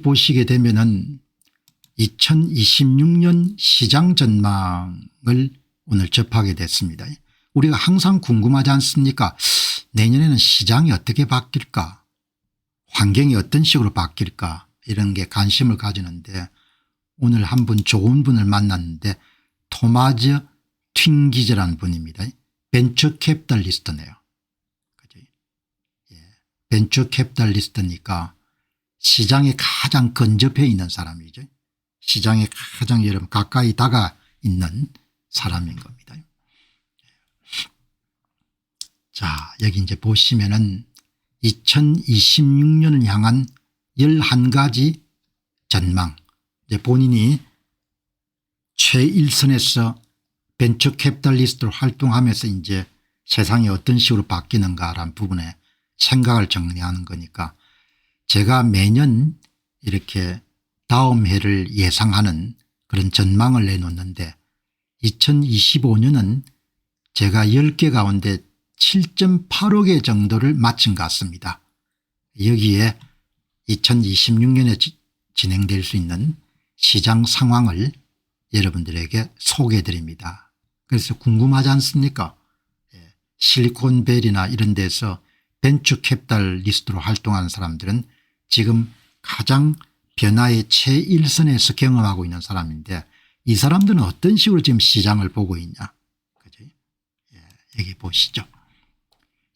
보시게 되면은 2026년 시장 전망을 오늘 접하게 됐습니다. 우리가 항상 궁금하지 않습니까? 내년에는 시장이 어떻게 바뀔까? 환경이 어떤 식으로 바뀔까? 이런 게 관심을 가지는데 오늘 한 분 좋은 분을 만났는데 토마즈 튠기즈라는 분입니다. 벤처 캐피탈리스트네요. 그죠? 예. 벤처 캐피탈리스트니까 시장에 가장 근접해 있는 사람이죠. 시장에 가장 여러분 가까이 다가 있는 사람인 겁니다. 자, 여기 이제 보시면은 2026년을 향한 11가지 전망. 이제 본인이 최일선에서 벤처 캐피탈리스트로 활동하면서 이제 세상이 어떤 식으로 바뀌는가라는 부분에 생각을 정리하는 거니까 제가 매년 이렇게 다음 해를 예상하는 그런 전망을 내놓는데 2025년은 제가 10개 가운데 7.85개 정도를 맞춘 것 같습니다. 여기에 2026년에 진행될 수 있는 시장 상황을 여러분들에게 소개해 드립니다. 그래서 궁금하지 않습니까? 실리콘밸리나 이런 데서 벤처 캐피탈리스트로 활동하는 사람들은 지금 가장 변화의 최일선에서 경험하고 있는 사람인데 이 사람들은 어떤 식으로 지금 시장을 보고 있냐. 그죠? 여기 보시죠.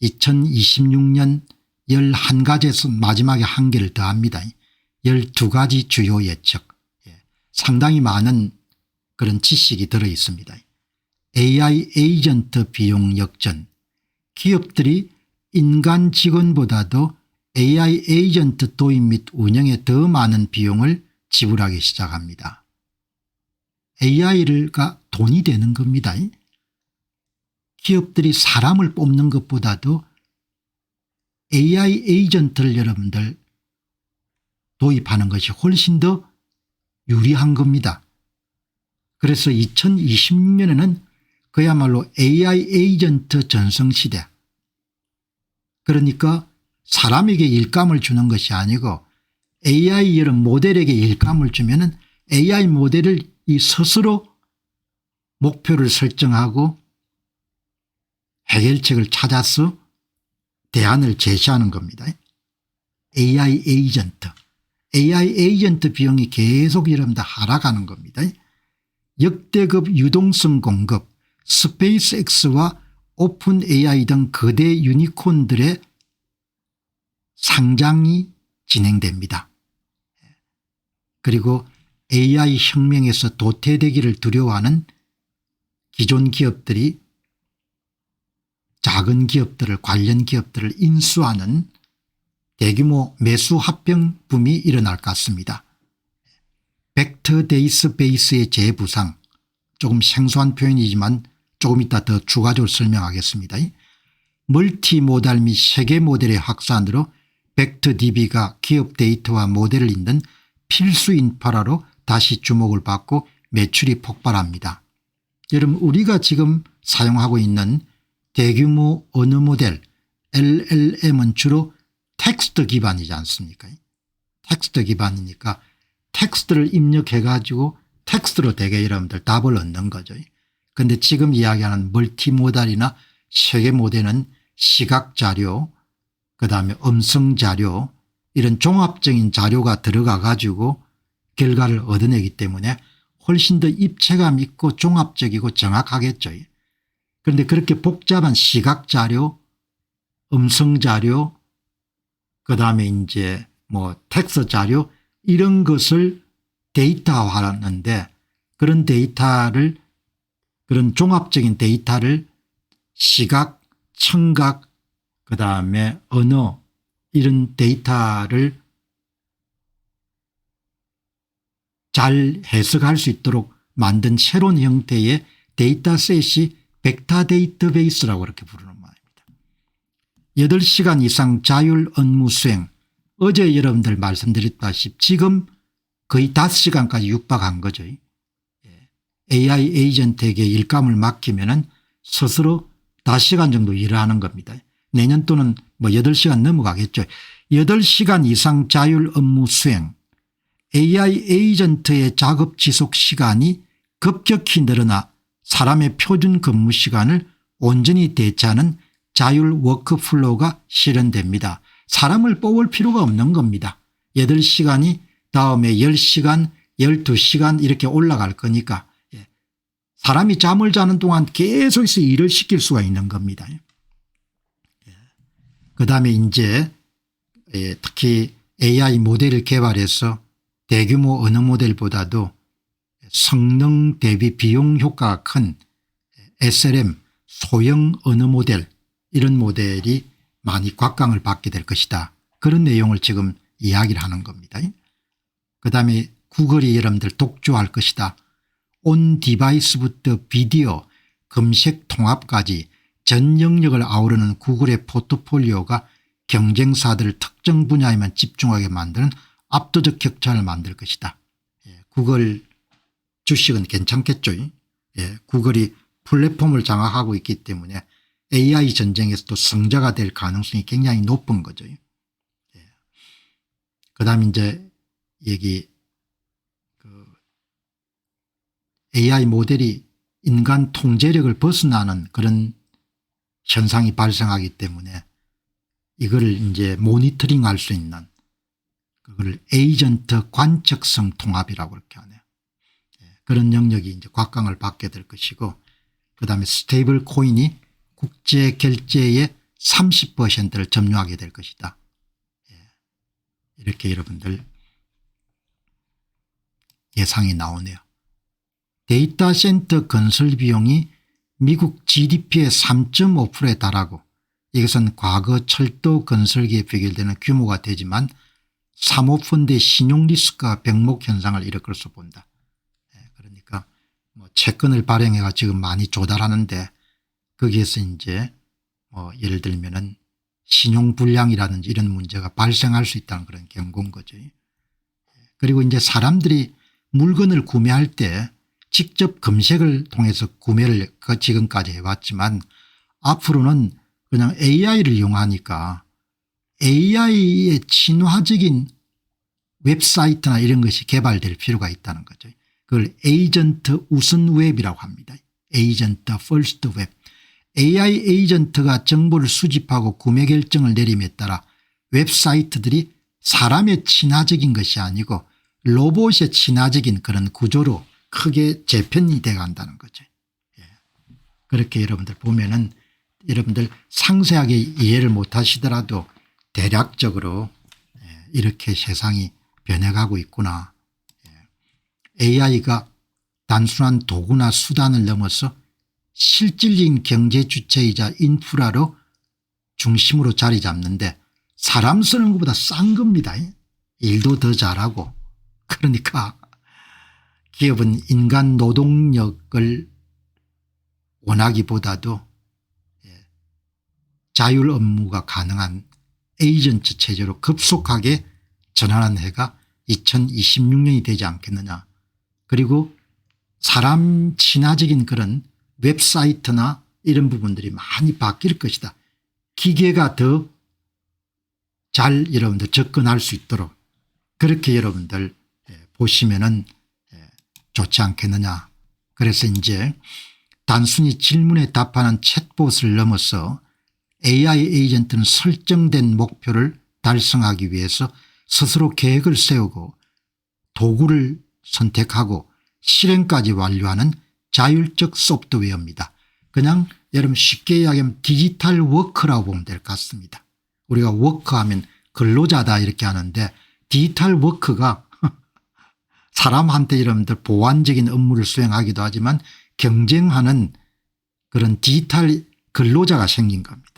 2026년 11가지에서 마지막에 한 개를 더합니다. 12가지 주요 예측. 상당히 많은 그런 지식이 들어 있습니다. AI 에이전트 비용 역전. 기업들이 인간 직원보다도 AI 에이전트 도입 및 운영에 더 많은 비용을 지불하기 시작합니다. AI가 돈이 되는 겁니다. 기업들이 사람을 뽑는 것보다도 AI 에이전트를 여러분들 도입하는 것이 훨씬 더 유리한 겁니다. 그래서 2026년에는 그야말로 AI 에이전트 전성시대. 그러니까 사람에게 일감을 주는 것이 아니고 AI 이런 모델에게 일감을 주면은 AI 모델을 이 스스로 목표를 설정하고 해결책을 찾아서 대안을 제시하는 겁니다. AI 에이전트. AI 에이전트 비용이 계속 여러분들 하락하는 겁니다. 역대급 유동성 공급, 스페이스X와 오픈 AI 등 거대 유니콘들의 상장이 진행됩니다. 그리고 AI 혁명에서 도태되기를 두려워하는 기존 기업들이 작은 기업들을 관련 기업들을 인수하는 대규모 매수 합병 붐이 일어날 것 같습니다. 벡터 데이터베이스의 재부상, 조금 생소한 표현이지만 조금 이따 더 추가적으로 설명하겠습니다. 멀티모달 및 세계 모델의 확산으로 벡터DB가 기업 데이터와 모델을 잇는 필수 인프라로 다시 주목을 받고 매출이 폭발합니다. 여러분 우리가 지금 사용하고 있는 대규모 언어 모델 LLM은 주로 텍스트 기반이지 않습니까? 텍스트 기반이니까 텍스트를 입력해 가지고 텍스트로 대개 여러분들 답을 얻는 거죠. 그런데 지금 이야기하는 멀티모달이나 세계 모델은 시각 자료 그다음에 음성 자료 이런 종합적인 자료가 들어가 가지고 결과를 얻어내기 때문에 훨씬 더 입체감 있고 종합적이고 정확하겠죠. 그런데 그렇게 복잡한 시각 자료 음성 자료 그다음에 이제 뭐 텍스트 자료 이런 것을 데이터화하는데 그런 데이터를 그런 종합적인 데이터를 시각 청각 그다음에 언어 이런 데이터를 잘 해석할 수 있도록 만든 새로운 형태의 데이터셋이 벡터 데이터베이스라고 그렇게 부르는 말입니다. 8시간 이상 자율 업무 수행. 어제 여러분들 말씀드렸다시피 지금 거의 5시간까지 육박한 거죠. AI 에이전트에게 일감을 맡기면은 스스로 5시간 정도 일을 하는 겁니다. 내년 또는 뭐 8시간 넘어가겠죠. 8시간 이상 자율 업무 수행 AI 에이전트의 작업 지속 시간이 급격히 늘어나 사람의 표준 근무 시간을 온전히 대체하는 자율 워크플로우가 실현됩니다. 사람을 뽑을 필요가 없는 겁니다. 8시간이 다음에 10시간 12시간 이렇게 올라갈 거니까 사람이 잠을 자는 동안 계속해서 일을 시킬 수가 있는 겁니다. 그다음에 이제 특히 AI 모델을 개발해서 대규모 언어 모델보다도 성능 대비 비용 효과가 큰 SLM 소형 언어 모델 이런 모델이 많이 곽강을 받게 될 것이다. 그런 내용을 지금 이야기를 하는 겁니다. 그다음에 구글이 여러분들 독주할 것이다. 온 디바이스부터 비디오 검색 통합까지 전 영역을 아우르는 구글의 포트폴리오가 경쟁사들을 특정 분야에만 집중하게 만드는 압도적 격차를 만들 것이다. 구글 주식은 괜찮겠죠. 구글이 플랫폼을 장악하고 있기 때문에 AI 전쟁에서도 승자가 될 가능성이 굉장히 높은 거죠. 그다음 이제 여기 AI 모델이 인간 통제력을 벗어나는 그런 현상이 발생하기 때문에 이거를 이제 모니터링할 수 있는 그걸 에이전트 관측성 통합이라고 그렇게 하네요. 그런 영역이 이제 곽강을 받게 될 것이고 그다음에 스테이블 코인이 국제 결제의 30%를 점유하게 될 것이다. 이렇게 여러분들 예상이 나오네요. 데이터 센터 건설 비용이 미국 GDP의 3.5%에 달하고 이것은 과거 철도 건설기에 비교되는 규모가 되지만 사모펀드의 신용 리스크가 병목 현상을 일으킬 수 본다. 그러니까 뭐 채권을 발행해가 지금 많이 조달하는데 거기에서 이제 예를 들면은 신용 불량이라든지 이런 문제가 발생할 수 있다는 그런 경고인 거죠. 그리고 이제 사람들이 물건을 구매할 때 직접 검색을 통해서 구매를 지금까지 해왔지만 앞으로는 그냥 AI를 이용하니까 AI의 친화적인 웹사이트나 이런 것이 개발될 필요가 있다는 거죠. 그걸 에이전트 우선 웹이라고 합니다. 에이전트 퍼스트 웹. AI 에이전트가 정보를 수집하고 구매 결정을 내림에 따라 웹사이트들이 사람의 친화적인 것이 아니고 로봇의 친화적인 그런 구조로 크게 재편이 돼 간다는 거죠. 그렇게 여러분들 보면은 여러분들 상세하게 이해를 못 하시더라도 대략적으로 이렇게 세상이 변해가고 있구나. AI가 단순한 도구나 수단을 넘어서 실질적인 경제 주체이자 인프라로 중심으로 자리 잡는데 사람 쓰는 것보다 싼 겁니다. 일도 더 잘하고. 그러니까 기업은 인간 노동력을 원하기보다도 자율 업무가 가능한 에이전트 체제로 급속하게 전환한 해가 2026년이 되지 않겠느냐. 그리고 사람 친화적인 그런 웹사이트나 이런 부분들이 많이 바뀔 것이다. 기계가 더 잘 여러분들 접근할 수 있도록 그렇게 여러분들 보시면은 좋지 않겠느냐. 그래서 이제 단순히 질문에 답하는 챗봇을 넘어서 AI 에이전트는 설정된 목표를 달성하기 위해서 스스로 계획을 세우고 도구를 선택하고 실행까지 완료하는 자율적 소프트웨어입니다. 그냥 여러분 쉽게 이야기하면 디지털 워크라고 보면 될 것 같습니다. 우리가 워크하면 근로자다 이렇게 하는데 디지털 워크가 사람한테 여러분들 보완적인 업무를 수행하기도 하지만 경쟁하는 그런 디지털 근로자가 생긴 겁니다.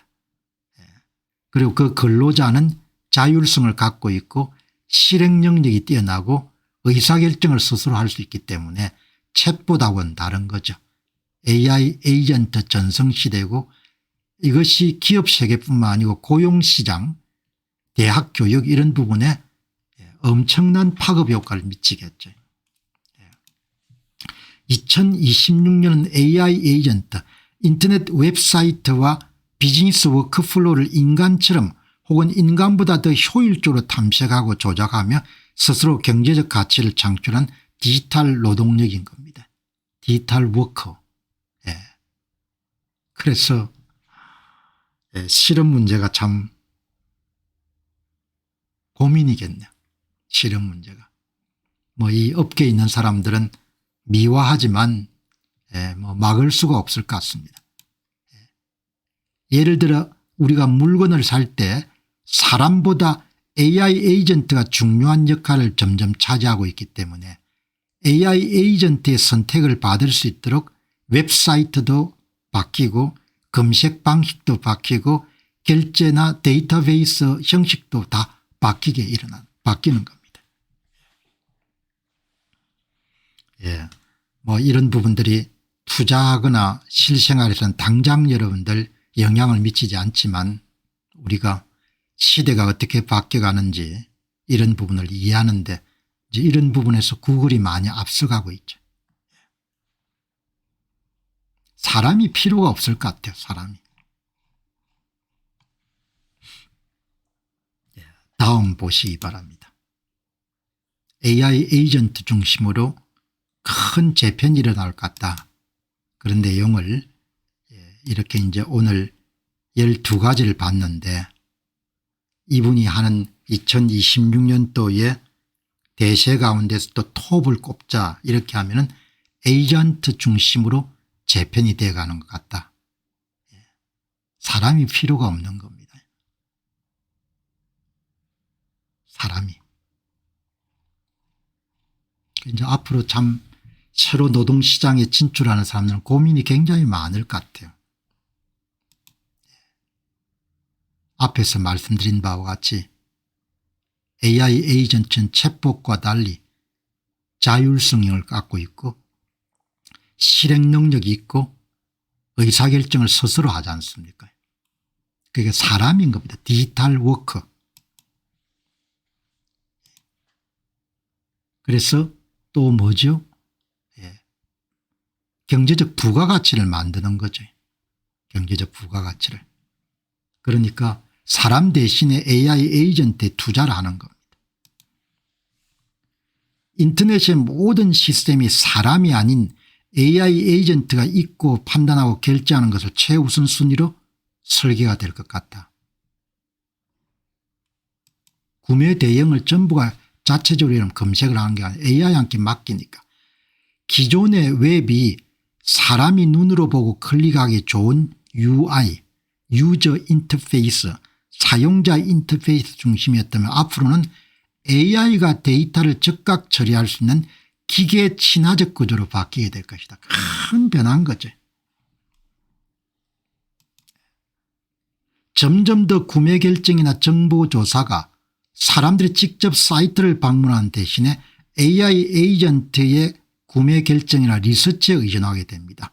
그리고 그 근로자는 자율성을 갖고 있고 실행 능력이 뛰어나고 의사결정을 스스로 할 수 있기 때문에 챗봇하고는 다른 거죠. AI 에이전트 전성시대고 이것이 기업 세계뿐만 아니고 고용시장 대학 교육 이런 부분에 엄청난 파급 효과를 미치겠죠. 2026년은 AI 에이전트 인터넷 웹사이트와 비즈니스 워크플로우를 인간처럼 혹은 인간보다 더 효율적으로 탐색하고 조작하며 스스로 경제적 가치를 창출한 디지털 노동력인 겁니다. 디지털 워커. 예. 그래서 실업 문제가 참 고민이겠네요. 실업 문제가. 뭐 이 업계에 있는 사람들은 미화하지만 뭐 막을 수가 없을 것 같습니다. 예를 들어 우리가 물건을 살 때 사람보다 AI 에이전트가 중요한 역할을 점점 차지하고 있기 때문에 AI 에이전트의 선택을 받을 수 있도록 웹사이트도 바뀌고 검색 방식도 바뀌고 결제나 데이터베이스 형식도 다 바뀌는 겁니다. 예, 뭐 이런 부분들이 투자하거나 실생활에서는 당장 여러분들 영향을 미치지 않지만 우리가 시대가 어떻게 바뀌어가는지 이런 부분을 이해하는데 이제 이런 부분에서 구글이 많이 앞서가고 있죠. 사람이 필요가 없을 것 같아요. 사람이. 다음 보시기 바랍니다. AI 에이전트 중심으로 큰 재편이 일어날 것 같다. 그런 내용을 이렇게 이제 오늘 12가지를 봤는데 이분이 하는 2026년도에 대세 가운데서 또 톱을 꼽자 이렇게 하면은 에이전트 중심으로 재편이 되어가는 것 같다. 사람이 필요가 없는 겁니다. 사람이. 이제 앞으로 참 새로 노동시장에 진출하는 사람들은 고민이 굉장히 많을 것 같아요. 앞에서 말씀드린 바와 같이 AI 에이전트는 챗봇과 달리 자율성을 갖고 있고 실행 능력이 있고 의사결정을 스스로 하지 않습니까? 그게 사람인 겁니다. 디지털 워커. 그래서 또 뭐죠? 경제적 부가가치를 만드는 거죠. 경제적 부가가치를. 그러니까 사람 대신에 AI 에이전트에 투자를 하는 겁니다. 인터넷의 모든 시스템이 사람이 아닌 AI 에이전트가 있고 판단하고 결제하는 것을 최우선 순위로 설계가 될 것 같다. 구매 대행을 전부가 자체적으로 검색을 하는 게 아니라 AI한테 맡기니까 기존의 웹이 사람이 눈으로 보고 클릭하기 좋은 UI, 유저 인터페이스, 사용자 인터페이스 중심이었다면 앞으로는 AI가 데이터를 즉각 처리할 수 있는 기계 친화적 구조로 바뀌게 될 것이다. 큰 변화인 거죠. 점점 더 구매 결정이나 정보 조사가 사람들이 직접 사이트를 방문하는 대신에 AI 에이전트의 구매 결정이나 리서치에 의존하게 됩니다.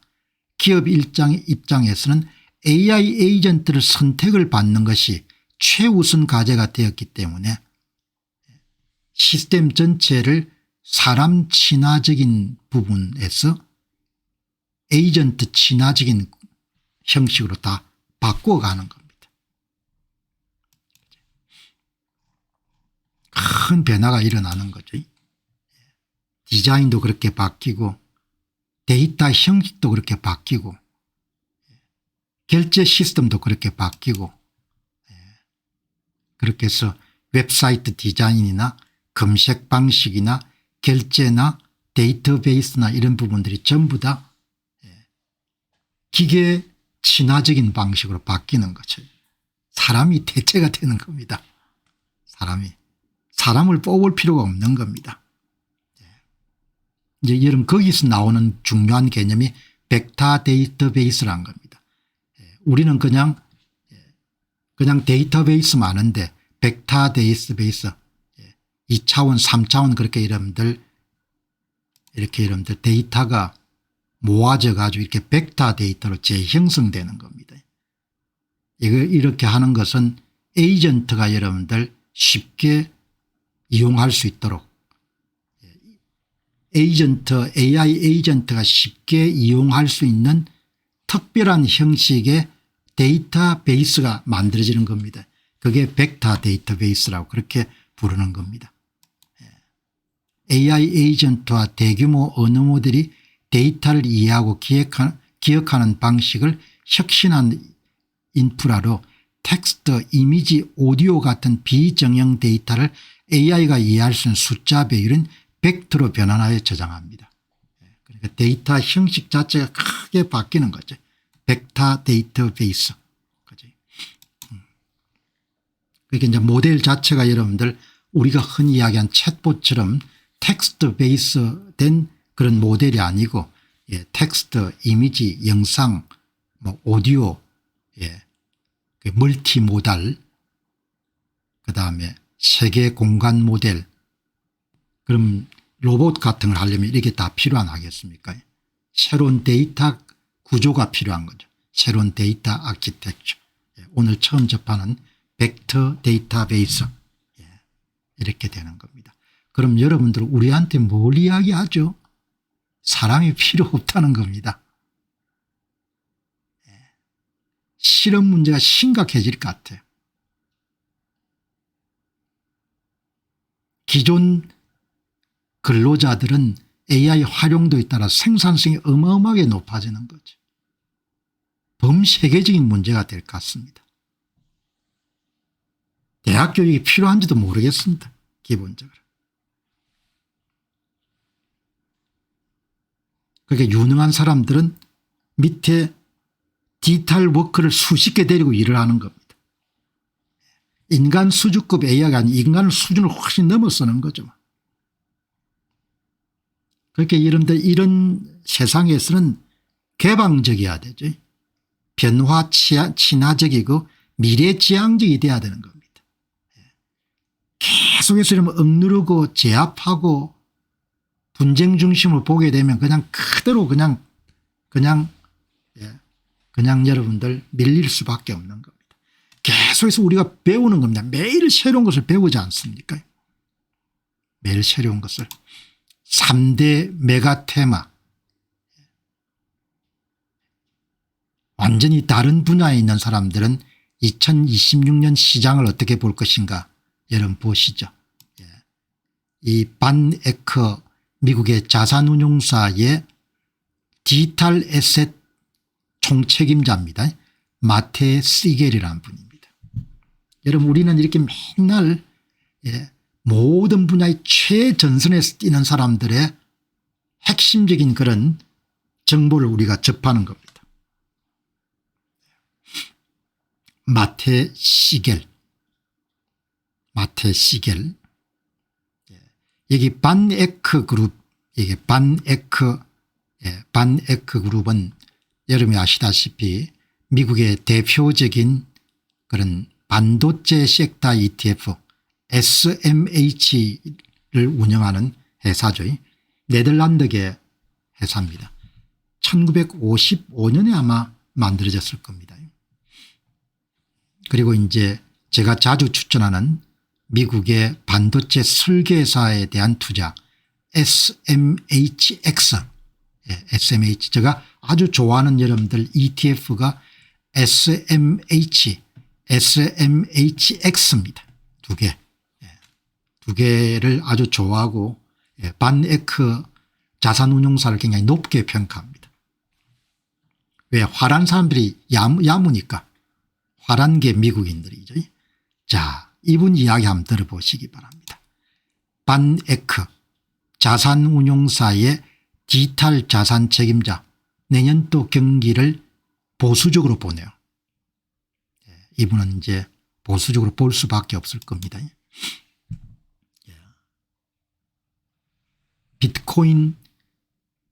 기업 입장에서는 AI 에이전트를 선택을 받는 것이 최우선 과제가 되었기 때문에 시스템 전체를 사람 친화적인 부분에서 에이전트 친화적인 형식으로 다 바꿔가는 겁니다. 큰 변화가 일어나는 거죠. 디자인도 그렇게 바뀌고 데이터 형식도 그렇게 바뀌고 결제 시스템도 그렇게 바뀌고 그렇게 해서 웹사이트 디자인이나 검색 방식이나 결제나 데이터베이스나 이런 부분들이 전부 다 기계 친화적인 방식으로 바뀌는 거죠. 사람이 대체가 되는 겁니다. 사람을 뽑을 필요가 없는 겁니다. 이제 여러분 거기서 나오는 중요한 개념이 벡터 데이터베이스라는 겁니다. 우리는 그냥 데이터베이스 많은데 벡터 데이터베이스 2차원 3차원 그렇게 여러분들 데이터가 모아져 가지고 이렇게 벡터 데이터로 재형성되는 겁니다. 이렇게 하는 것은 에이전트가 여러분들 쉽게 이용할 수 있도록 AI 에이전트가 쉽게 이용할 수 있는 특별한 형식의 데이터베이스가 만들어지는 겁니다. 그게 벡터 데이터베이스라고 그렇게 부르는 겁니다. AI 에이전트와 대규모 언어 모델이 데이터를 이해하고 기억하는 방식을 혁신한 인프라로 텍스트, 이미지, 오디오 같은 비정형 데이터를 AI가 이해할 수 있는 숫자 배율은 벡터로 변환하여 저장합니다. 그러니까 데이터 형식 자체가 크게 바뀌는 거죠. 벡터 데이터베이스. 그러니까 이제 모델 자체가 여러분들 우리가 흔히 이야기한 챗봇처럼 텍스트 베이스 된 그런 모델이 아니고 텍스트, 이미지, 영상, 뭐 오디오, 그 멀티모달, 그다음에 세계 공간 모델, 그럼 로봇 같은 걸 하려면 이게 다 필요한 하겠습니까? 새로운 데이터 구조가 필요한 거죠. 새로운 데이터 아키텍처. 오늘 처음 접하는 벡터 데이터베이스. 이렇게 되는 겁니다. 그럼 여러분들 우리한테 뭘 이야기하죠? 사람이 필요 없다는 겁니다. 실업 문제가 심각해질 것 같아요. 기존 근로자들은 AI 활용도에 따라 생산성이 어마어마하게 높아지는 거죠. 범세계적인 문제가 될 것 같습니다. 대학 교육이 필요한지도 모르겠습니다. 기본적으로. 그러니까 유능한 사람들은 밑에 디지털 워커를 수십 개 데리고 일을 하는 겁니다. 인간 수준급 AI가 아닌 인간 수준을 훨씬 넘어서는 거죠. 그렇게 이런 세상에서는 개방적이어야 되죠. 변화 친화적이고 미래지향적이 돼야 되는 겁니다. 계속해서 이러면 억누르고 제압하고 분쟁 중심으로 보게 되면 그냥 그대로 그냥 여러분들 밀릴 수밖에 없는 겁니다. 계속해서 우리가 배우는 겁니다. 매일 새로운 것을 배우지 않습니까? 매일 새로운 것을. 3대 메가 테마. 완전히 다른 분야에 있는 사람들은 2026년 시장을 어떻게 볼 것인가 여러분 보시죠. 이 반 에커 미국의 자산운용사의 디지털 에셋 총책임자입니다. 마테 시겔이라는 분입니다. 여러분 우리는 이렇게 맨날 모든 분야의 최전선에서 뛰는 사람들의 핵심적인 그런 정보를 우리가 접하는 겁니다. 마테 시겔. 여기 반에크 그룹, 이게 반에크 그룹은 여러분이 아시다시피 미국의 대표적인 그런 반도체 섹터 ETF SMH를 운영하는 회사죠. 네덜란드계 회사입니다. 1955년에 아마 만들어졌을 겁니다. 그리고 이제 제가 자주 추천하는 미국의 반도체 설계사에 대한 투자 SMHX. SMH. 제가 아주 좋아하는 여러분들 ETF가 SMHX입니다. 두 개. 두 개를 아주 좋아하고 반에크 자산운용사를 굉장히 높게 평가합니다. 왜? 화란 사람들이 야무니까. 화란 게 미국인들이죠. 자, 이분 이야기 한번 들어보시기 바랍니다. 반에크 자산운용사의 디지털 자산 책임자 내년도 경기를 보수적으로 보네요. 이분은 이제 보수적으로 볼 수밖에 없을 겁니다. 비트코인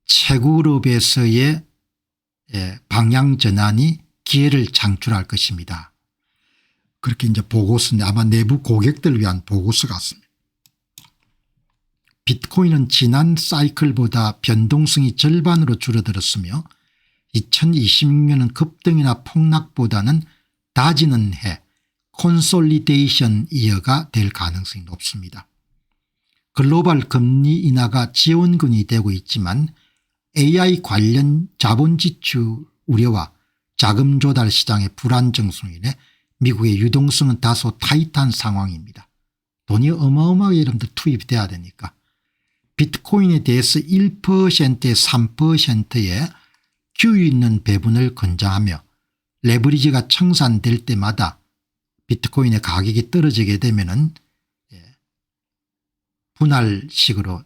채굴업에서의 방향 전환이 기회를 창출할 것입니다. 그렇게 이제 보고서인데 아마 내부 고객들을 위한 보고서 같습니다. 비트코인은 지난 사이클보다 변동성이 절반으로 줄어들었으며 2026년은 급등이나 폭락보다는 다지는 해 콘솔리데이션 이어가 될 가능성이 높습니다. 글로벌 금리 인하가 지원군이 되고 있지만 AI 관련 자본 지출 우려와 자금 조달 시장의 불안정성으로 인해 미국의 유동성은 다소 타이트한 상황입니다. 돈이 어마어마하게 여러분들 투입돼야 되니까. 비트코인에 대해서 1%에 3%의 규율 있는 배분을 권장하며 레버리지가 청산될 때마다 비트코인의 가격이 떨어지게 되면은 분할식으로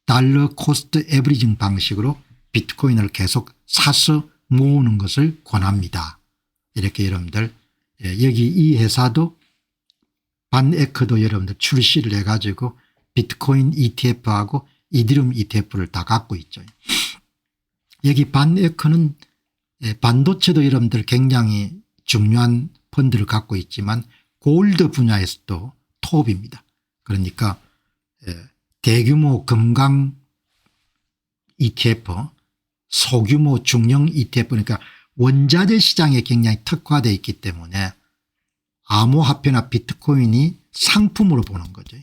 달러 코스트 에버리징 방식으로 비트코인을 계속 사서 모으는 것을 권합니다. 이렇게 여러분들 여기 이 회사도 반에크도 여러분들 출시를 해가지고 비트코인 ETF하고 이더리움 ETF를 다 갖고 있죠. 여기 반에크는 반도체도 여러분들 굉장히 중요한 펀드를 갖고 있지만 골드 분야에서도 톱입니다. 그러니까 대규모 금강 ETF, 소규모 중형 ETF, 그러니까 원자재 시장에 굉장히 특화되어 있기 때문에 암호화폐나 비트코인이 상품으로 보는 거죠.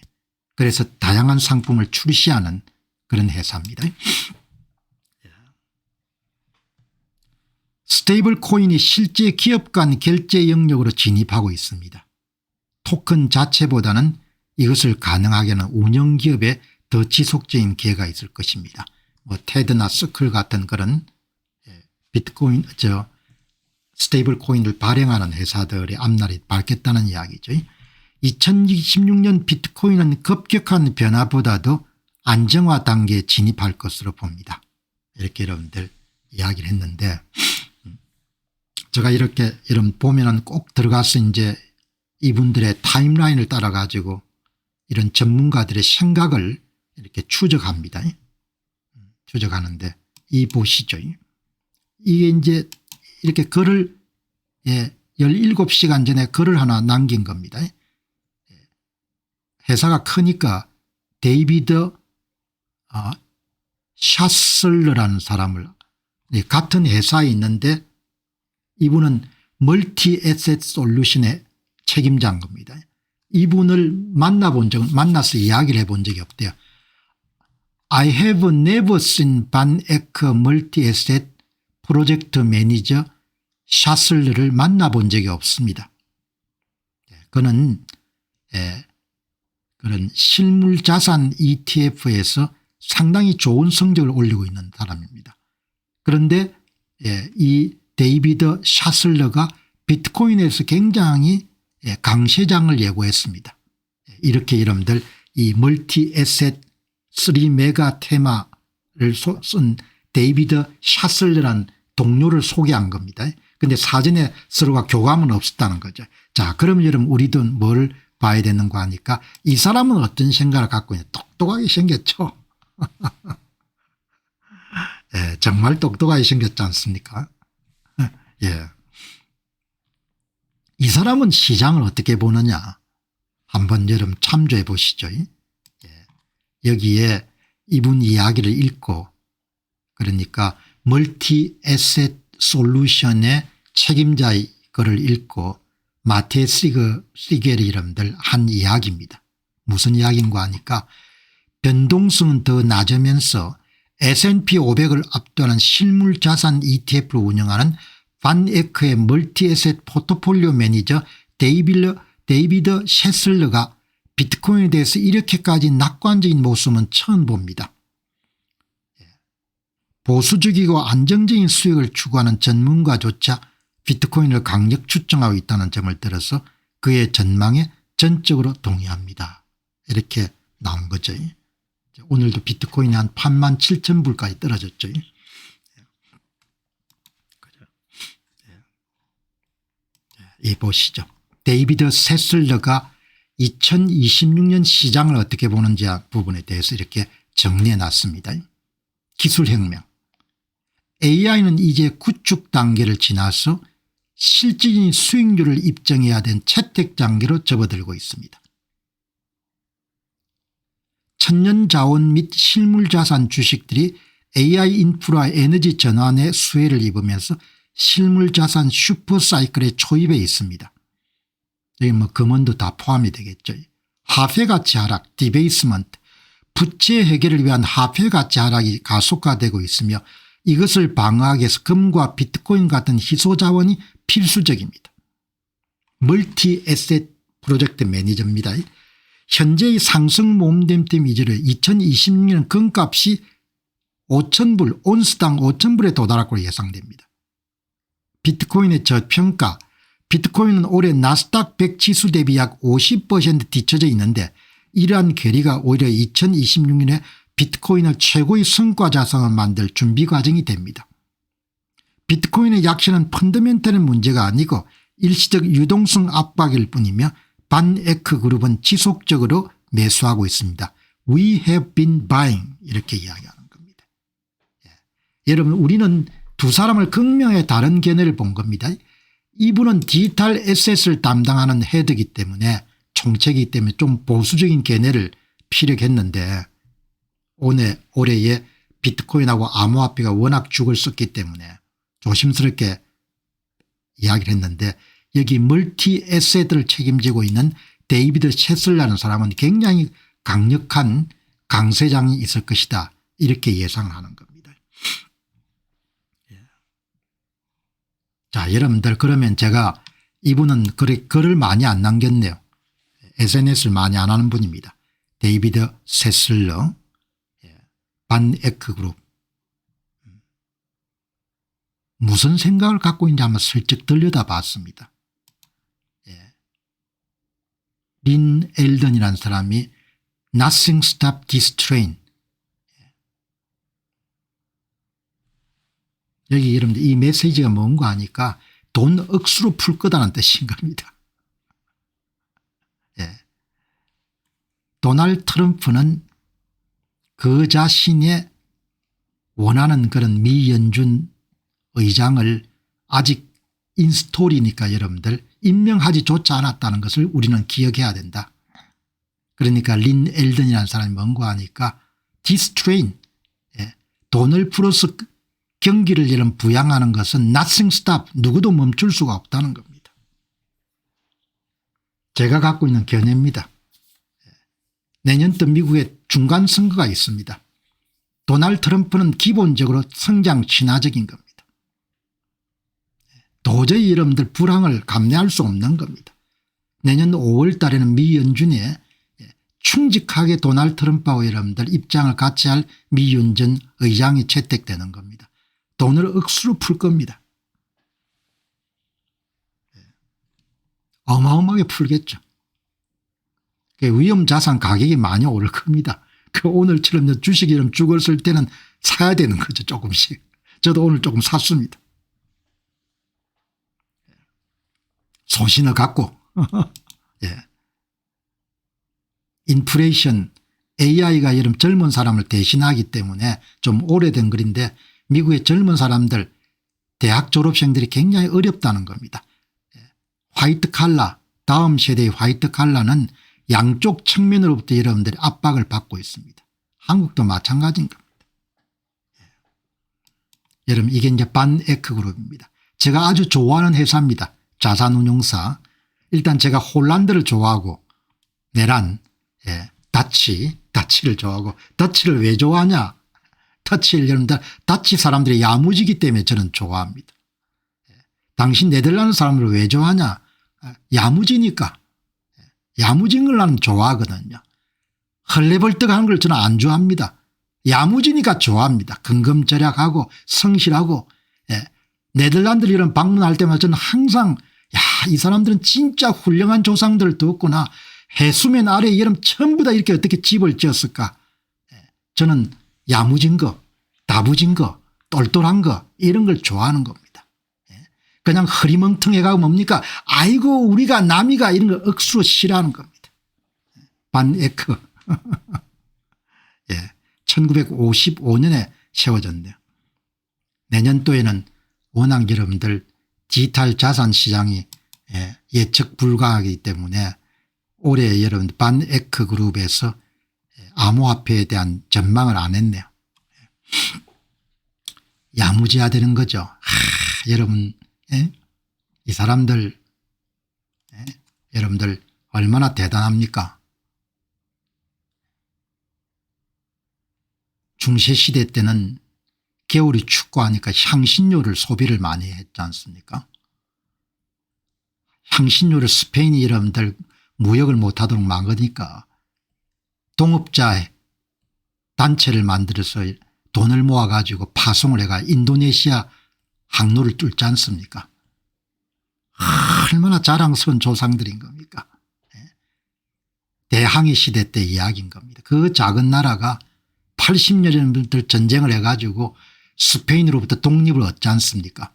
그래서 다양한 상품을 출시하는 그런 회사입니다. 스테이블 코인이 실제 기업 간 결제 영역으로 진입하고 있습니다. 토큰 자체보다는 이것을 가능하게 하는 운영기업에 더 지속적인 기회가 있을 것입니다. 뭐 테드나 서클 같은 그런 비트코인 스테이블 코인을 발행하는 회사들의 앞날이 밝겠다는 이야기죠. 2026년 비트코인은 급격한 변화보다도 안정화 단계에 진입할 것으로 봅니다. 이렇게 여러분들 이야기를 했는데 제가 이렇게 여러분 보면은 꼭 들어가서 이제 이분들의 타임라인을 따라 가지고 이런 전문가들의 생각을 이렇게 추적합니다. 추적하는데 이 보시죠. 이게 이제 이렇게 글을 17시간 전에 글을 하나 남긴 겁니다. 회사가 크니까 데이비드 샤슬러라는 사람을 같은 회사에 있는데 이분은 멀티 에셋 솔루션의 책임자인 겁니다. 이분을 만나서 이야기를 해본 적이 없대요. I have never seen Van Eck multi-asset 프로젝트 매니저 샤슬러를 만나본 적이 없습니다. 그는 그런 실물자산 ETF에서 상당히 좋은 성적을 올리고 있는 사람입니다. 그런데 이 데이비드 샤슬러가 비트코인에서 굉장히 강세장을 예고했습니다. 이렇게 여러분들 이 멀티에셋 3메가 테마를 쓴 데이비드 샤슬러라는 동료를 소개한 겁니다. 그런데 사전에 서로가 교감은 없었다는 거죠. 자, 그럼 여러분 우리도 뭘 봐야 되는가 하니까 이 사람은 어떤 생각을 갖고 있냐. 똑똑하게 생겼죠. 정말 똑똑하게 생겼지 않습니까? 이 사람은 시장을 어떻게 보느냐 한번 여러분 참조해 보시죠. 여기에 이분 이야기를 읽고 그러니까 멀티 에셋 솔루션의 책임자의 거를 읽고 마테 시겔이 이름들 한 이야기입니다. 무슨 이야기인가 하니까 변동성은 더 낮으면서 S&P 500을 압도하는 실물자산 ETF를 운영하는 반 에크의 멀티에셋 포트폴리오 매니저 데이비드 셰슬러가 비트코인에 대해서 이렇게까지 낙관적인 모습은 처음 봅니다. 보수적이고 안정적인 수익을 추구하는 전문가조차 비트코인을 강력 추정하고 있다는 점을 들어서 그의 전망에 전적으로 동의합니다. 이렇게 나온 거죠. 오늘도 비트코인이 한 87,000불까지 떨어졌죠. 이 보시죠. 데이비드 셰슬러가 2026년 시장을 어떻게 보는지 부분에 대해서 이렇게 정리해 놨습니다. 기술혁명. AI는 이제 구축 단계를 지나서 실질적인 수익률을 입증해야 된 채택 단계로 접어들고 있습니다. 천연자원 및 실물자산 주식들이 AI 인프라 에너지 전환의 수혜를 입으면서 실물자산 슈퍼사이클의 초입에 있습니다. 여기 뭐 금원도 다 포함이 되겠죠. 화폐가치 하락, 디베이스먼트, 부채 해결을 위한 화폐가치 하락이 가속화되고 있으며 이것을 방어하기 위해서 금과 비트코인 같은 희소자원이 필수적입니다. 멀티에셋 프로젝트 매니저입니다. 현재의 상승 모멘텀 위주로 2026년 금값이 5,000불 온스당 5,000불에 도달할 것으로 예상됩니다. 비트코인의 저평가, 비트코인은 올해 나스닥 100 지수 대비 약 50% 뒤처져 있는데 이러한 괴리가 오히려 2026년에 비트코인을 최고의 성과 자산을 만들 준비 과정이 됩니다. 비트코인의 약세는 펀더멘털의 문제가 아니고 일시적 유동성 압박일 뿐이며 반에크 그룹은 지속적으로 매수하고 있습니다. We have been buying 이렇게 이야기하는 겁니다. 여러분 우리는 두 사람을 극명히 다른 견해를 본 겁니다. 이분은 디지털 에셋을 담당하는 헤드이기 때문에 총책이기 때문에 좀 보수적인 견해를 피력했는데 올해에 비트코인하고 암호화폐가 워낙 죽을 썼기 때문에 조심스럽게 이야기를 했는데 여기 멀티 에셋을 책임지고 있는 데이비드 셰슬라는 사람은 굉장히 강력한 강세장이 있을 것이다 이렇게 예상을 하는 겁니다. 자 여러분들 그러면 제가 이분은 글을 많이 안 남겼네요. SNS를 많이 안 하는 분입니다. 데이비드 셰슬러 반에크 그룹 무슨 생각을 갖고 있는지 한번 슬쩍 들여다봤습니다. 린 엘던이라는 사람이 Nothing stop this train. 여기 여러분들 이 메시지가 뭔가 하니까 돈 억수로 풀 거다는 뜻인 겁니다. 도널드 트럼프는 그 자신의 원하는 그런 미연준 의장을 아직 인스톨이니까 여러분들 임명하지조차 않았다는 것을 우리는 기억해야 된다. 그러니까 린 엘던이라는 사람이 뭔가 하니까 This train 돈을 풀어서 경기를 이런 부양하는 것은 nothing stop 누구도 멈출 수가 없다는 겁니다. 제가 갖고 있는 견해입니다. 내년도 미국에 중간선거가 있습니다. 도널드 트럼프는 기본적으로 성장 친화적인 겁니다. 도저히 여러분들 불황을 감내할 수 없는 겁니다. 내년 5월 달에는 미 연준에 충직하게 도널드 트럼프와 여러분들 입장을 같이 할 미 연준 의장이 채택되는 겁니다. 돈을 억수로 풀 겁니다. 어마어마하게 풀겠죠. 위험자산 가격이 많이 오를 겁니다. 오늘처럼 주식이 좀 죽었을 때는 사야 되는 거죠. 조금씩. 저도 오늘 조금 샀습니다. 소신을 갖고 인플레이션 AI가 여러분 젊은 사람을 대신하기 때문에 좀 오래된 글인데 미국의 젊은 사람들 대학 졸업생들이 굉장히 어렵다는 겁니다. 화이트 칼라 다음 세대의 화이트 칼라는 양쪽 측면으로부터 여러분들이 압박을 받고 있습니다. 한국도 마찬가지인 겁니다. 여러분 이게 이제 반에크 그룹입니다. 제가 아주 좋아하는 회사입니다. 자산운용사. 일단 제가 홀란드를 좋아하고 내란 다치를 좋아하고 다치를 왜 좋아하냐. 다치를 여러분들 다치 사람들이 야무지기 때문에 저는 좋아합니다. 당신 네덜란드 사람을 왜 좋아하냐. 야무지니까. 야무진 걸 나는 좋아하거든요. 헐레벌떡하는 걸 저는 안 좋아합니다. 야무지니까 좋아합니다. 근검절약하고 성실하고. 네덜란드를 이런 방문할 때마다 저는 항상 이 사람들은 진짜 훌륭한 조상들을 두었구나. 해수면 아래에 이런 전부 다 이렇게 어떻게 집을 지었을까. 저는 야무진 거 다부진 거 똘똘한 거 이런 걸 좋아하는 겁니다. 그냥 흐리멍텅해 가고 뭡니까 아이고 우리가 남이가 이런 걸 억수로 싫어하는 겁니다. 반에크 1955년에 세워졌네요. 내년도에는 워낙 여러분들 디지털 자산 시장이 예측 불가하기 때문에 올해 여러분들 반에크 그룹에서 암호화폐에 대한 전망을 안 했네요. 야무지야 되는 거죠. 여러분 이 사람들 여러분들 얼마나 대단합니까? 중세시대 때는 겨울이 춥고 하니까 향신료를 소비를 많이 했지 않습니까? 향신료를 스페인이 여러분들 무역을 못하도록 막으니까 동업자 단체를 만들어서 돈을 모아가지고 파송을 해가 인도네시아 항로를 뚫지 않습니까? 얼마나 자랑스러운 조상들인 겁니까? 대항해 시대 때 이야기인 겁니다. 그 작은 나라가 80여 년부터 전쟁을 해가지고 스페인으로부터 독립을 얻지 않습니까?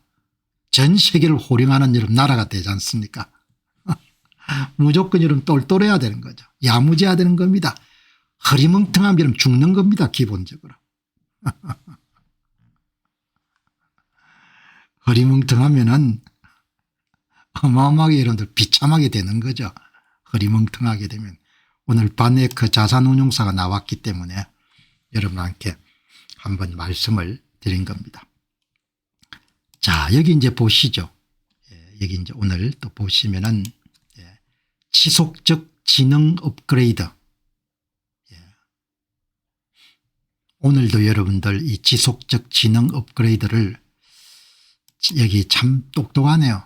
전 세계를 호령하는 여러분 나라가 되지 않습니까? 무조건 여러분 똘똘해야 되는 거죠. 야무져야 되는 겁니다. 허리멍텅하면 여러분 죽는 겁니다. 기본적으로. 허리멍텅하면은 어마어마하게 여러분들 비참하게 되는 거죠. 허리멍텅하게 되면. 오늘 바네크 자산운용사가 나왔기 때문에 여러분한테 한번 말씀을 드린 겁니다. 자, 여기 이제 보시죠. 여기 이제 오늘 또 보시면은 지속적 지능 업그레이드. 오늘도 여러분들 이 지속적 지능 업그레이드를 여기 참 똑똑하네요.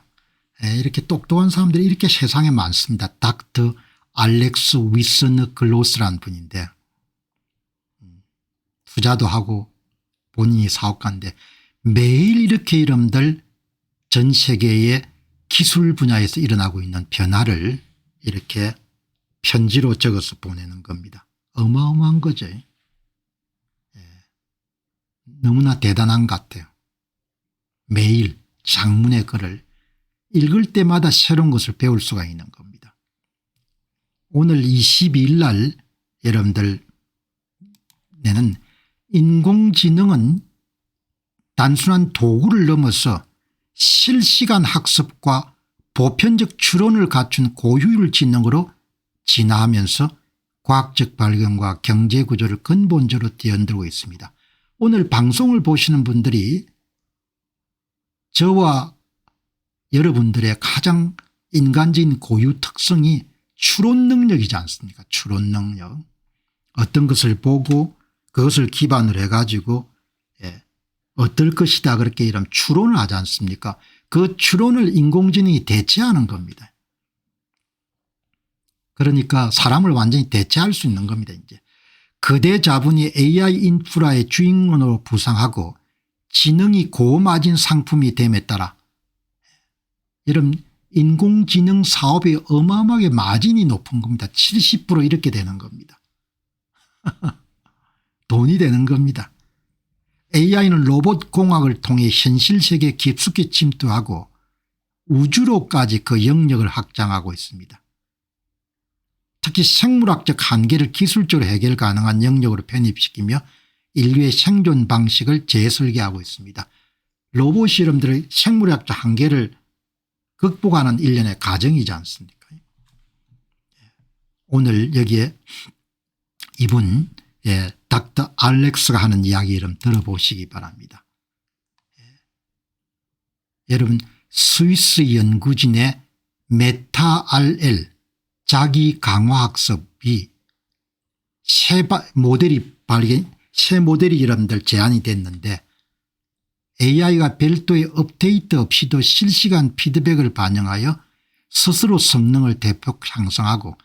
이렇게 똑똑한 사람들이 이렇게 세상에 많습니다. 닥터 알렉스 위슨 글로스라는 분인데 투자도 하고 본인이 사업가인데 매일 이렇게 여러분들 전 세계의 기술 분야에서 일어나고 있는 변화를 이렇게 편지로 적어서 보내는 겁니다. 어마어마한 거죠. 너무나 대단한 것 같아요. 매일 장문의 글을 읽을 때마다 새로운 것을 배울 수가 있는 겁니다. 오늘 22일 날 여러분들 내는 인공지능은 단순한 도구를 넘어서 실시간 학습과 보편적 추론을 갖춘 고효율 지능으로 진화하면서 과학적 발견과 경제 구조를 근본적으로 뒤흔들고 있습니다. 오늘 방송을 보시는 분들이 저와 여러분들의 가장 인간적인 고유 특성이 추론 능력이지 않습니까? 추론 능력. 어떤 것을 보고 그것을 기반으로 해가지고 어떨 것이다 그렇게 이런 추론을 하지 않습니까? 그 추론을 인공지능이 대체하는 겁니다. 그러니까 사람을 완전히 대체할 수 있는 겁니다. 이제 거대 자본이 AI 인프라의 주인공으로 부상하고 지능이 고마진 상품이 됨에 따라 이런 인공지능 사업이 어마어마하게 마진이 높은 겁니다. 70% 이렇게 되는 겁니다. 돈이 되는 겁니다. AI는 로봇 공학을 통해 현실 세계에 깊숙이 침투하고 우주로까지 그 영역을 확장하고 있습니다. 특히 생물학적 한계를 기술적으로 해결 가능한 영역으로 편입시키며 인류의 생존 방식을 재설계하고 있습니다. 로봇이 여러분들의 생물학적 한계를 극복하는 일련의 과정이지 않습니까? 오늘 여기에 이분 닥터 알렉스가 하는 이야기 이름 들어보시기 바랍니다. 여러분 스위스 연구진의 메타 RL 자기 강화학습이 새 모델이 여러분들 제안이 됐는데 AI가 별도의 업데이트 없이도 실시간 피드백을 반영하여 스스로 성능을 대폭 향상하고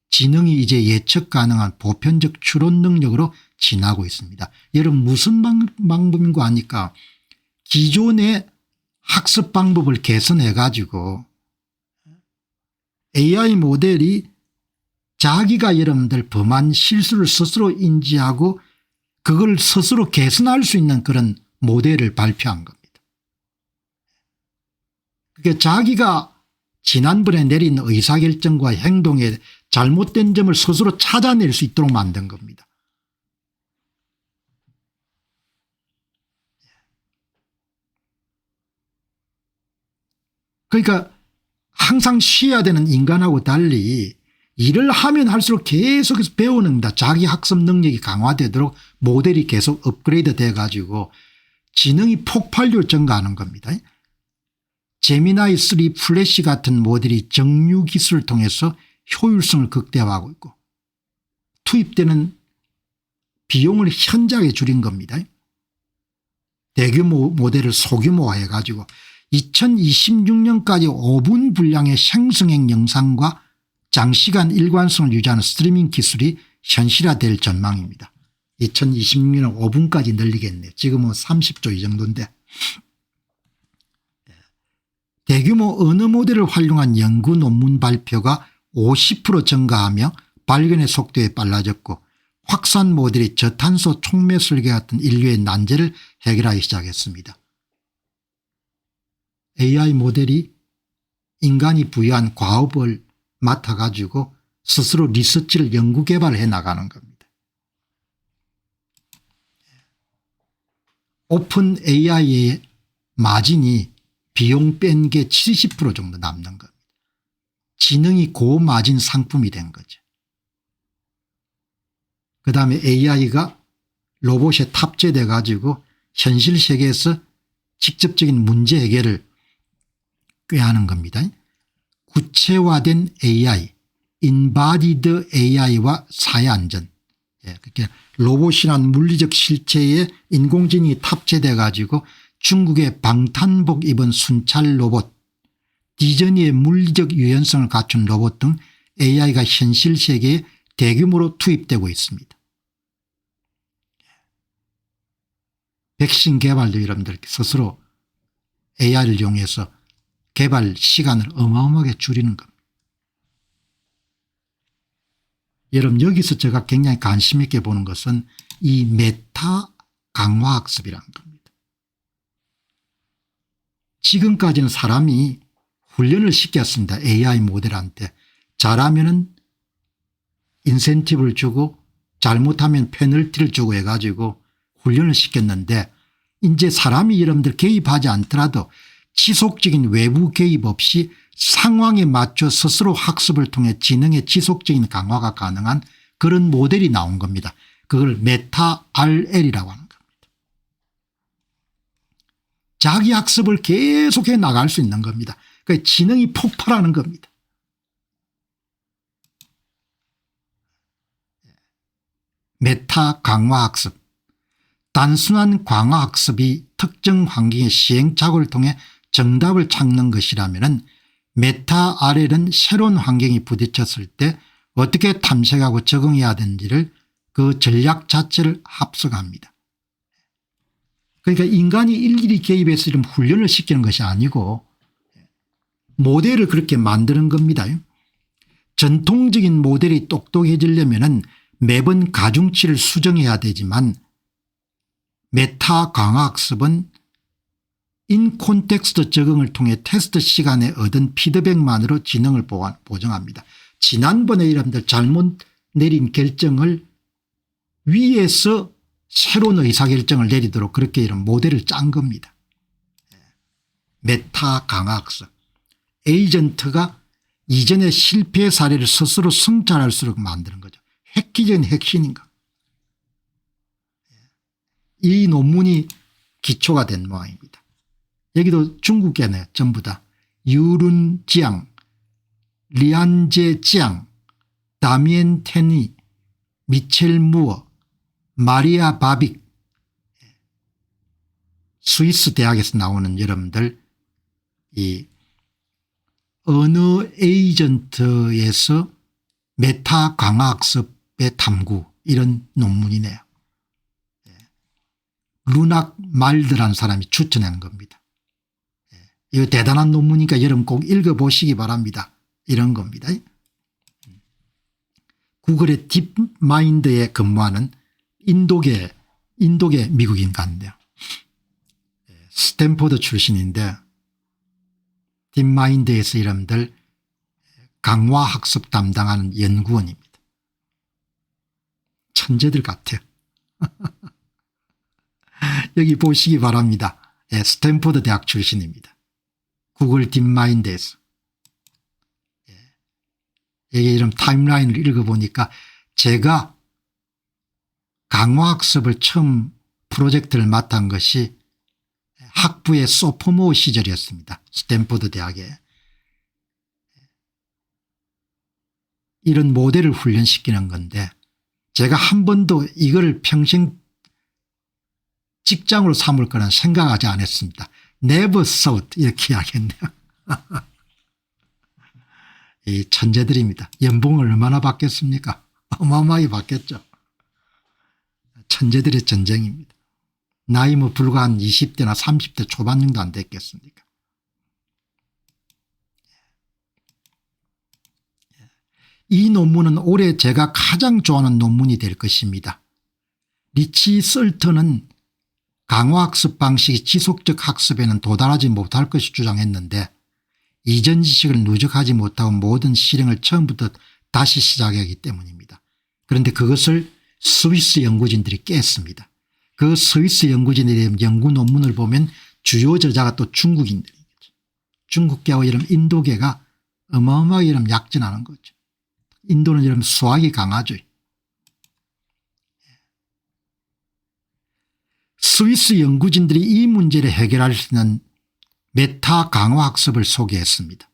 지능이 이제 예측 가능한 보편적 추론 능력으로 진화하고 있습니다. 여러분 무슨 방법인가 하니까 기존의 학습 방법을 개선해 가지고 AI 모델이 자기가 여러분들 범한 실수를 스스로 인지하고 그걸 스스로 개선할 수 있는 그런 모델을 발표한 겁니다. 그러니까 자기가 지난번에 내린 의사결정과 행동에 잘못된 점을 스스로 찾아낼 수 있도록 만든 겁니다. 그러니까 항상 쉬어야 되는 인간하고 달리 일을 하면 할수록 계속해서 배우는 겁니다. 자기 학습 능력이 강화되도록 모델이 계속 업그레이드 돼 가지고 지능이 폭발적으로 증가하는 겁니다. 제미나이 3 플래시 같은 모델이 정류 기술을 통해서 효율성을 극대화하고 있고 투입되는 비용을 현저하게 줄인 겁니다. 대규모 모델을 소규모화해 가지고 2026년까지 5분 분량의 생성형 영상과 장시간 일관성을 유지하는 스트리밍 기술이 현실화될 전망입니다. 2026년 5분까지 늘리겠네요. 지금은 30조 이 정도인데 대규모 언어 모델을 활용한 연구 논문 발표가 50% 증가하며 발견의 속도에 빨라졌고 확산 모델이 저탄소 촉매설계 같은 인류의 난제를 해결하기 시작했습니다. AI 모델이 인간이 부여한 과업을 맡아가지고 스스로 리서치를 연구 개발해 나가는 겁니다. 오픈 AI의 마진이 비용 뺀 게 70% 정도 남는 겁니다. 지능이 고마진 상품이 된 거죠. 그다음에 AI가 로봇에 탑재돼 가지고 현실 세계에서 직접적인 문제 해결을 꾀하는 겁니다. 구체화된 AI, 인바디드 AI와 사회 안전. 그렇게 로봇이란 물리적 실체에 인공지능이 탑재돼 가지고 중국의 방탄복 입은 순찰 로봇, 디즈니의 물리적 유연성을 갖춘 로봇 등 AI가 현실 세계에 대규모로 투입되고 있습니다. 백신 개발도 여러분들 스스로 AI를 이용해서 개발 시간을 어마어마하게 줄이는 겁니다. 여러분 여기서 제가 굉장히 관심 있게 보는 것은 이 메타 강화학습이라는 겁니다. 지금까지는 사람이 훈련을 시켰습니다. AI 모델한테. 잘하면은 인센티브를 주고 잘못하면 페널티를 주고 해가지고 훈련을 시켰는데 이제 사람이 여러분들 개입하지 않더라도 지속적인 외부 개입 없이 상황에 맞춰 스스로 학습을 통해 지능의 지속적인 강화가 가능한 그런 모델이 나온 겁니다. 그걸 메타 RL이라고 하는 겁니다. 자기 학습을 계속해 나갈 수 있는 겁니다. 그러니까 지능이 폭발하는 겁니다. 메타 강화학습. 단순한 강화학습이 특정 환경의 시행착오를 통해 정답을 찾는 것이라면 메타 RL은 새로운 환경이 부딪혔을 때 어떻게 탐색하고 적응해야 되는지를 그 전략 자체를 합성합니다. 그러니까 인간이 일일이 개입해서 이런 훈련을 시키는 것이 아니고 모델을 그렇게 만드는 겁니다. 전통적인 모델이 똑똑해지려면 매번 가중치를 수정해야 되지만 메타 강화학습은 인콘텍스트 적응을 통해 테스트 시간에 얻은 피드백만으로 지능을 보정합니다. 지난번에 여러분들 잘못 내린 결정을 위에서 새로운 의사결정을 내리도록 그렇게 이런 모델을 짠 겁니다. 메타 강화학습. 에이전트가 이전의 실패 사례를 스스로 성찰할 수 있도록 만드는 거죠. 획기적인 핵심인가. 이 논문이 기초가 된 모양입니다. 여기도 중국계네 전부 다. 유룬지앙, 리안제지앙, 다미엔 테니, 미첼 무어, 마리아 바빅, 스위스 대학에서 나오는 여러분들 이 언어 에이전트에서 메타 강화학습의 탐구 이런 논문이네요. 루낙 말드라는 사람이 추천한 겁니다. 이거 대단한 논문이니까 여러분 꼭 읽어보시기 바랍니다. 이런 겁니다. 구글의 딥마인드에 근무하는 인도계 미국인 같네요. 스탠포드 출신인데 딥마인드에서 여러분들 강화학습 담당하는 연구원입니다. 천재들 같아요. 여기 보시기 바랍니다. 스탠포드 대학 출신입니다. 구글 딥마인드에서. 여기 이런 타임라인을 읽어보니까 제가 강화학습을 처음 프로젝트를 맡은 것이 학부의 소포모 시절이었습니다. 스탠포드 대학에. 이런 모델을 훈련시키는 건데 제가 한 번도 이걸 평생 직장으로 삼을 거는 생각하지 않았습니다. Never thought 이렇게 이야기했네요. 이 천재들입니다. 연봉을 얼마나 받겠습니까? 어마어마하게 받겠죠. 천재들의 전쟁입니다. 나이 뭐 불과 한 20대나 30대 초반 정도 안 됐겠습니까? 이 논문은 올해 제가 가장 좋아하는 논문이 될 것입니다. 리치 설턴은 강화학습 방식이 지속적 학습에는 도달하지 못할 것이 주장했는데 이전 지식을 누적하지 못하고 모든 실행을 처음부터 다시 시작하기 때문입니다. 그런데 그것을 스위스 연구진들이 깼습니다. 그 스위스 연구진들의 연구 논문을 보면 주요 저자가 또 중국인들이겠죠. 중국계와 이런 인도계가 어마어마하게 이런 약진하는 거죠. 인도는 이런 수학이 강하죠. 스위스 연구진들이 이 문제를 해결할 수 있는 메타 강화 학습을 소개했습니다.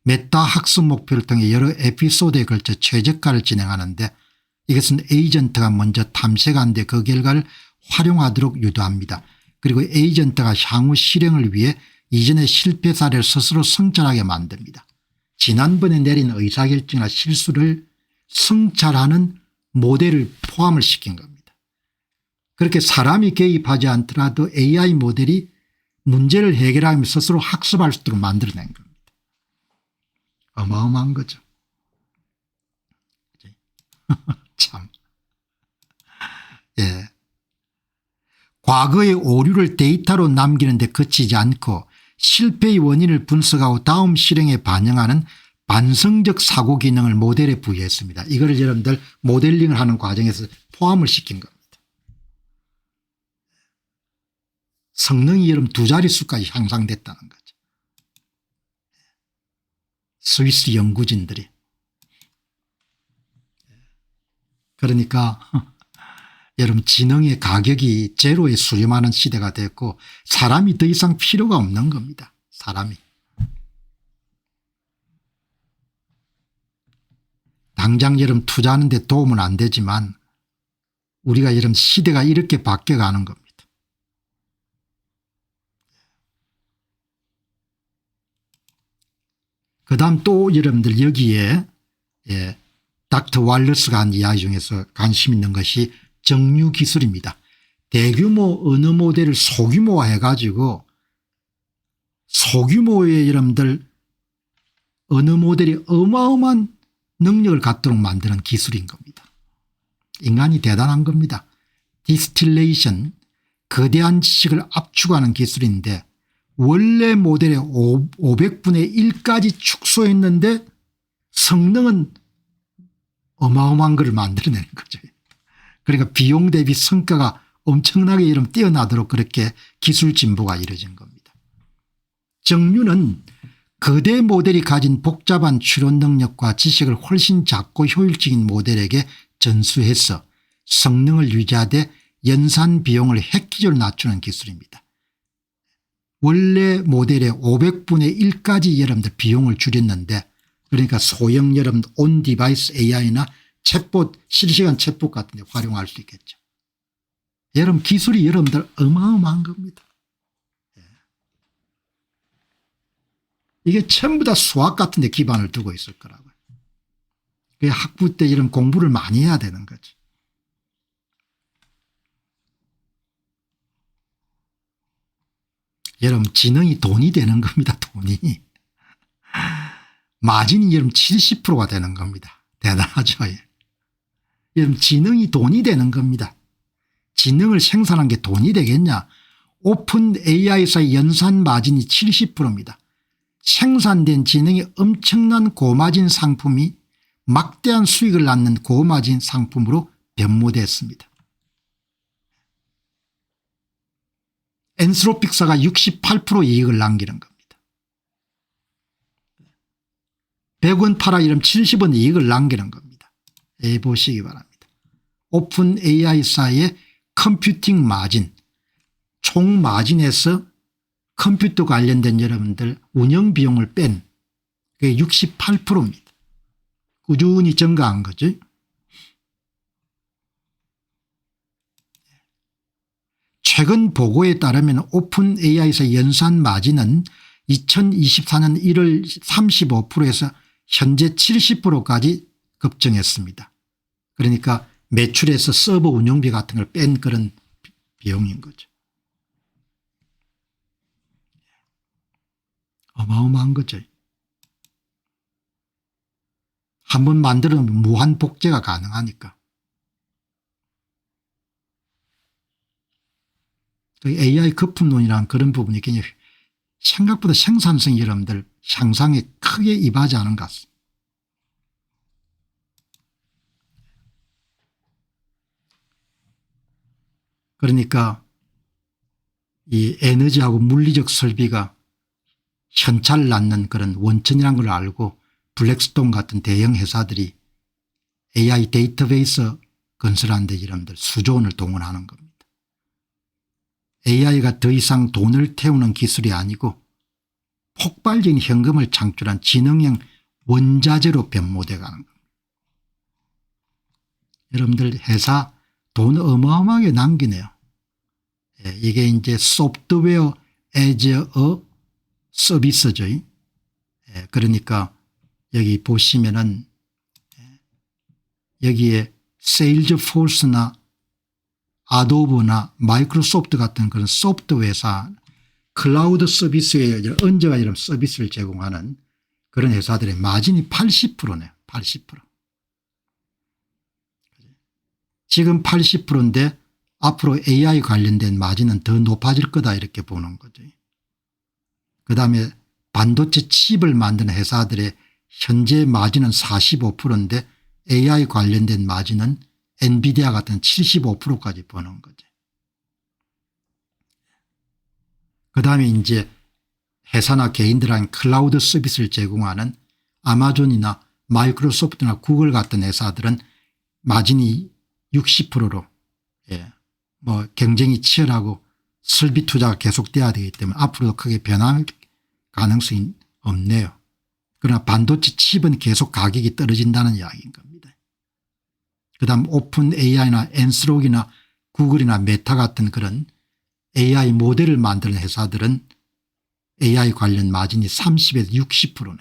메타 학습 목표를 통해 여러 에피소드에 걸쳐 최적화를 진행하는데 이것은 에이전트가 먼저 탐색한 뒤 그 결과를 활용하도록 유도합니다. 그리고 에이전트가 향후 실행을 위해 이전의 실패 사례를 스스로 성찰하게 만듭니다. 지난번에 내린 의사결정이나 실수를 성찰하는 모델을 포함을 시킨 겁니다. 그렇게 사람이 개입하지 않더라도 AI 모델이 문제를 해결하며 스스로 학습할 수 있도록 만들어낸 겁니다. 어마어마한 거죠. 참. 예. 과거의 오류를 데이터로 남기는 데 그치지 않고 실패의 원인을 분석하고 다음 실행에 반영하는 반성적 사고 기능을 모델에 부여했습니다. 이거를 여러분들 모델링을 하는 과정에서 포함을 시킨 겁니다. 성능이 여러분 2자릿수까지 향상됐다는 거죠. 스위스 연구진들이. 그러니까 여러분 지능의 가격이 제로에 수렴하는 시대가 됐고 사람이 더 이상 필요가 없는 겁니다. 사람이. 당장 여러분 투자하는 데 도움은 안 되지만 우리가 여러분 시대가 이렇게 바뀌어가는 겁니다. 그다음 또 여러분들 여기에 닥터 왈러스가 한 이야기 중에서 관심 있는 것이 정류 기술입니다. 대규모 언어 모델을 소규모화해 가지고 소규모의 여러분들 언어 모델이 어마어마한 능력을 갖도록 만드는 기술인 겁니다. 인간이 대단한 겁니다. 디스틸레이션, 거대한 지식을 압축하는 기술인데 원래 모델의 500분의 1까지 축소했는데 성능은 어마어마한 것을 만들어내는 거죠. 그러니까 비용 대비 성과가 엄청나게 이름 뛰어나도록 그렇게 기술 진보가 이루어진 겁니다. 정류는 거대 모델이 가진 복잡한 추론 능력과 지식을 훨씬 작고 효율적인 모델에게 전수해서 성능을 유지하되 연산 비용을 획기적으로 낮추는 기술입니다. 원래 모델의 500분의 1까지 여러분들 비용을 줄였는데 그러니까 소형 여러분 온 디바이스 AI나 챗봇 실시간 챗봇 같은 데 활용할 수 있겠죠. 여러분 기술이 여러분들 어마어마한 겁니다. 이게 전부 다 수학 같은 데 기반을 두고 있을 거라고요. 학부 때 이런 공부를 많이 해야 되는 거죠. 여러분 지능이 돈이 되는 겁니다. 돈이. 마진이 여러분 70%가 되는 겁니다. 대단하죠. 여러분 지능이 돈이 되는 겁니다. 지능을 생산한 게 돈이 되겠냐. 오픈 AI사의 연산 마진이 70%입니다. 생산된 지능이 엄청난 고마진 상품이 막대한 수익을 낳는 고마진 상품으로 변모됐습니다. 엔스로픽사가 68% 이익을 남기는 겁니다. 100원 팔아 이러면 70원 이익을 남기는 겁니다. 보시기 바랍니다. 오픈 AI사의 컴퓨팅 마진, 총 마진에서 컴퓨터 관련된 여러분들 운영 비용을 뺀 그게 68%입니다. 꾸준히 증가한 거죠. 최근 보고에 따르면 오픈 AI에서 연산 마진은 2024년 1월 35%에서 현재 70%까지 급증했습니다. 그러니까 매출에서 서버 운영비 같은 걸 뺀 그런 비용인 거죠. 어마어마한 거죠. 한번 만들어놓으면 무한 복제가 가능하니까. AI 거품론이라는 그런 부분이 굉장히 생각보다 생산성이 여러분들 향상에 크게 임하지 않은 것 같습니다. 그러니까 이 에너지하고 물리적 설비가 현찰을 낳는 그런 원천이라는 걸 알고 블랙스톤 같은 대형 회사들이 AI 데이터베이스 건설하는 데 여러분들 수조 원을 동원하는 겁니다. AI가 더 이상 돈을 태우는 기술이 아니고 폭발적인 현금을 창출한 지능형 원자재로 변모되어 가는 겁니다. 여러분들 회사 돈 어마어마하게 남기네요. 이게 이제 소프트웨어 as a 서비스죠. 그러니까 여기 보시면은 여기에 세일즈포스나 아도브나 마이크로소프트 같은 그런 소프트웨어 회사 클라우드 서비스에 얹어가 이런 서비스를 제공하는 그런 회사들의 마진이 80%네요. 80%. 지금 80%인데 앞으로 AI 관련된 마진은 더 높아질 거다 이렇게 보는 거죠. 그다음에 반도체 칩을 만드는 회사들의 현재 마진은 45%인데 AI 관련된 마진은 엔비디아 같은 75%까지 버는 거죠. 그다음에 이제 회사나 개인들한 클라우드 서비스를 제공하는 아마존이나 마이크로소프트나 구글 같은 회사들은 마진이 60%로 뭐 경쟁이 치열하고 설비 투자가 계속돼야 되기 때문에 앞으로도 크게 변할 가능성이 없네요. 그러나 반도체 칩은 계속 가격이 떨어진다는 이야기인 겁니다. 그다음 오픈 AI나 엔스록이나 구글이나 메타 같은 그런 AI 모델을 만드는 회사들은 AI 관련 마진이 30에서 60%네요.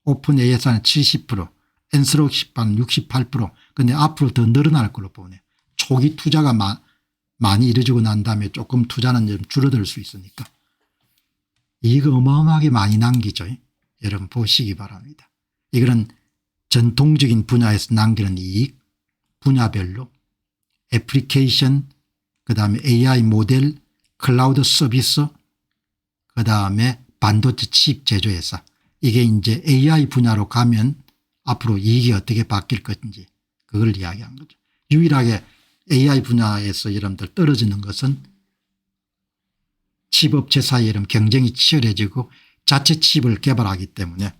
오픈 AI사는 70%, 엔스록 68%. 그런데 앞으로 더 늘어날 걸로 보네요. 초기 투자가 많이 이루어지고 난 다음에 조금 투자는 좀 줄어들 수 있으니까. 이거 어마어마하게 많이 남기죠. 여러분 보시기 바랍니다. 이거는 전통적인 분야에서 남기는 이익 분야별로 애플리케이션 그다음에 AI 모델 클라우드 서비스 그다음에 반도체 칩 제조회사 이게 이제 AI 분야로 가면 앞으로 이익이 어떻게 바뀔 것인지 그걸 이야기한 거죠. 유일하게 AI 분야에서 여러분들 떨어지는 것은 칩업체 사이에 이런 경쟁이 치열해지고 자체 칩을 개발하기 때문에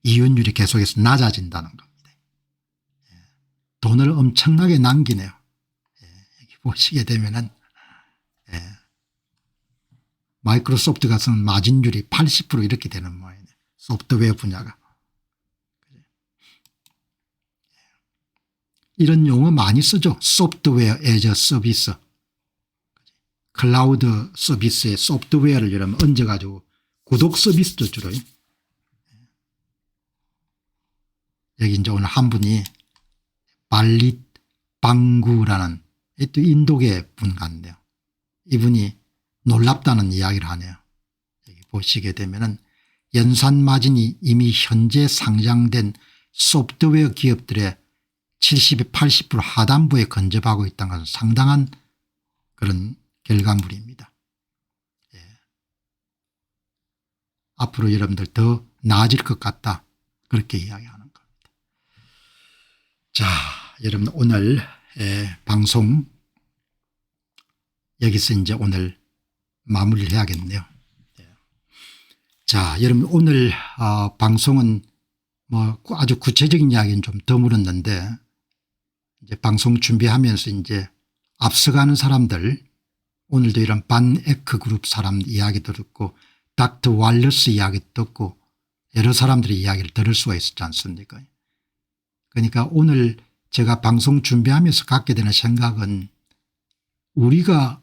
이윤율이 계속해서 낮아진다는 겁니다. 돈을 엄청나게 남기네요. 여기 보시게 되면은 마이크로소프트 같은 마진율이 80% 이렇게 되는 모양이네요. 소프트웨어 분야가. 이런 용어 많이 쓰죠. 소프트웨어 as a 서비스. 클라우드 서비스에 소프트웨어를 여러분 얹어가지고 구독 서비스도 주로. 여기 이제 오늘 한 분이 발릿 방구라는 또 인도계 분 같네요. 이분이 놀랍다는 이야기를 하네요. 여기 보시게 되면은 연산 마진이 이미 현재 상장된 소프트웨어 기업들의 70에서 80% 하단부에 근접하고 있다는 것은 상당한 그런 결과물입니다. 앞으로 여러분들 더 나아질 것 같다 그렇게 이야기하는 겁니다. 자, 여러분 오늘 방송 여기서 이제 오늘 마무리를 해야겠네요. 자, 여러분 오늘 방송은 뭐 아주 구체적인 이야기는 좀 드물었는데 이제 방송 준비하면서 이제 앞서가는 사람들 오늘도 이런 반에크 그룹 사람 이야기도 듣고 닥터 왈러스 이야기 듣고 여러 사람들의 이야기를 들을 수가 있었지 않습니까? 그러니까 오늘 제가 방송 준비하면서 갖게 되는 생각은 우리가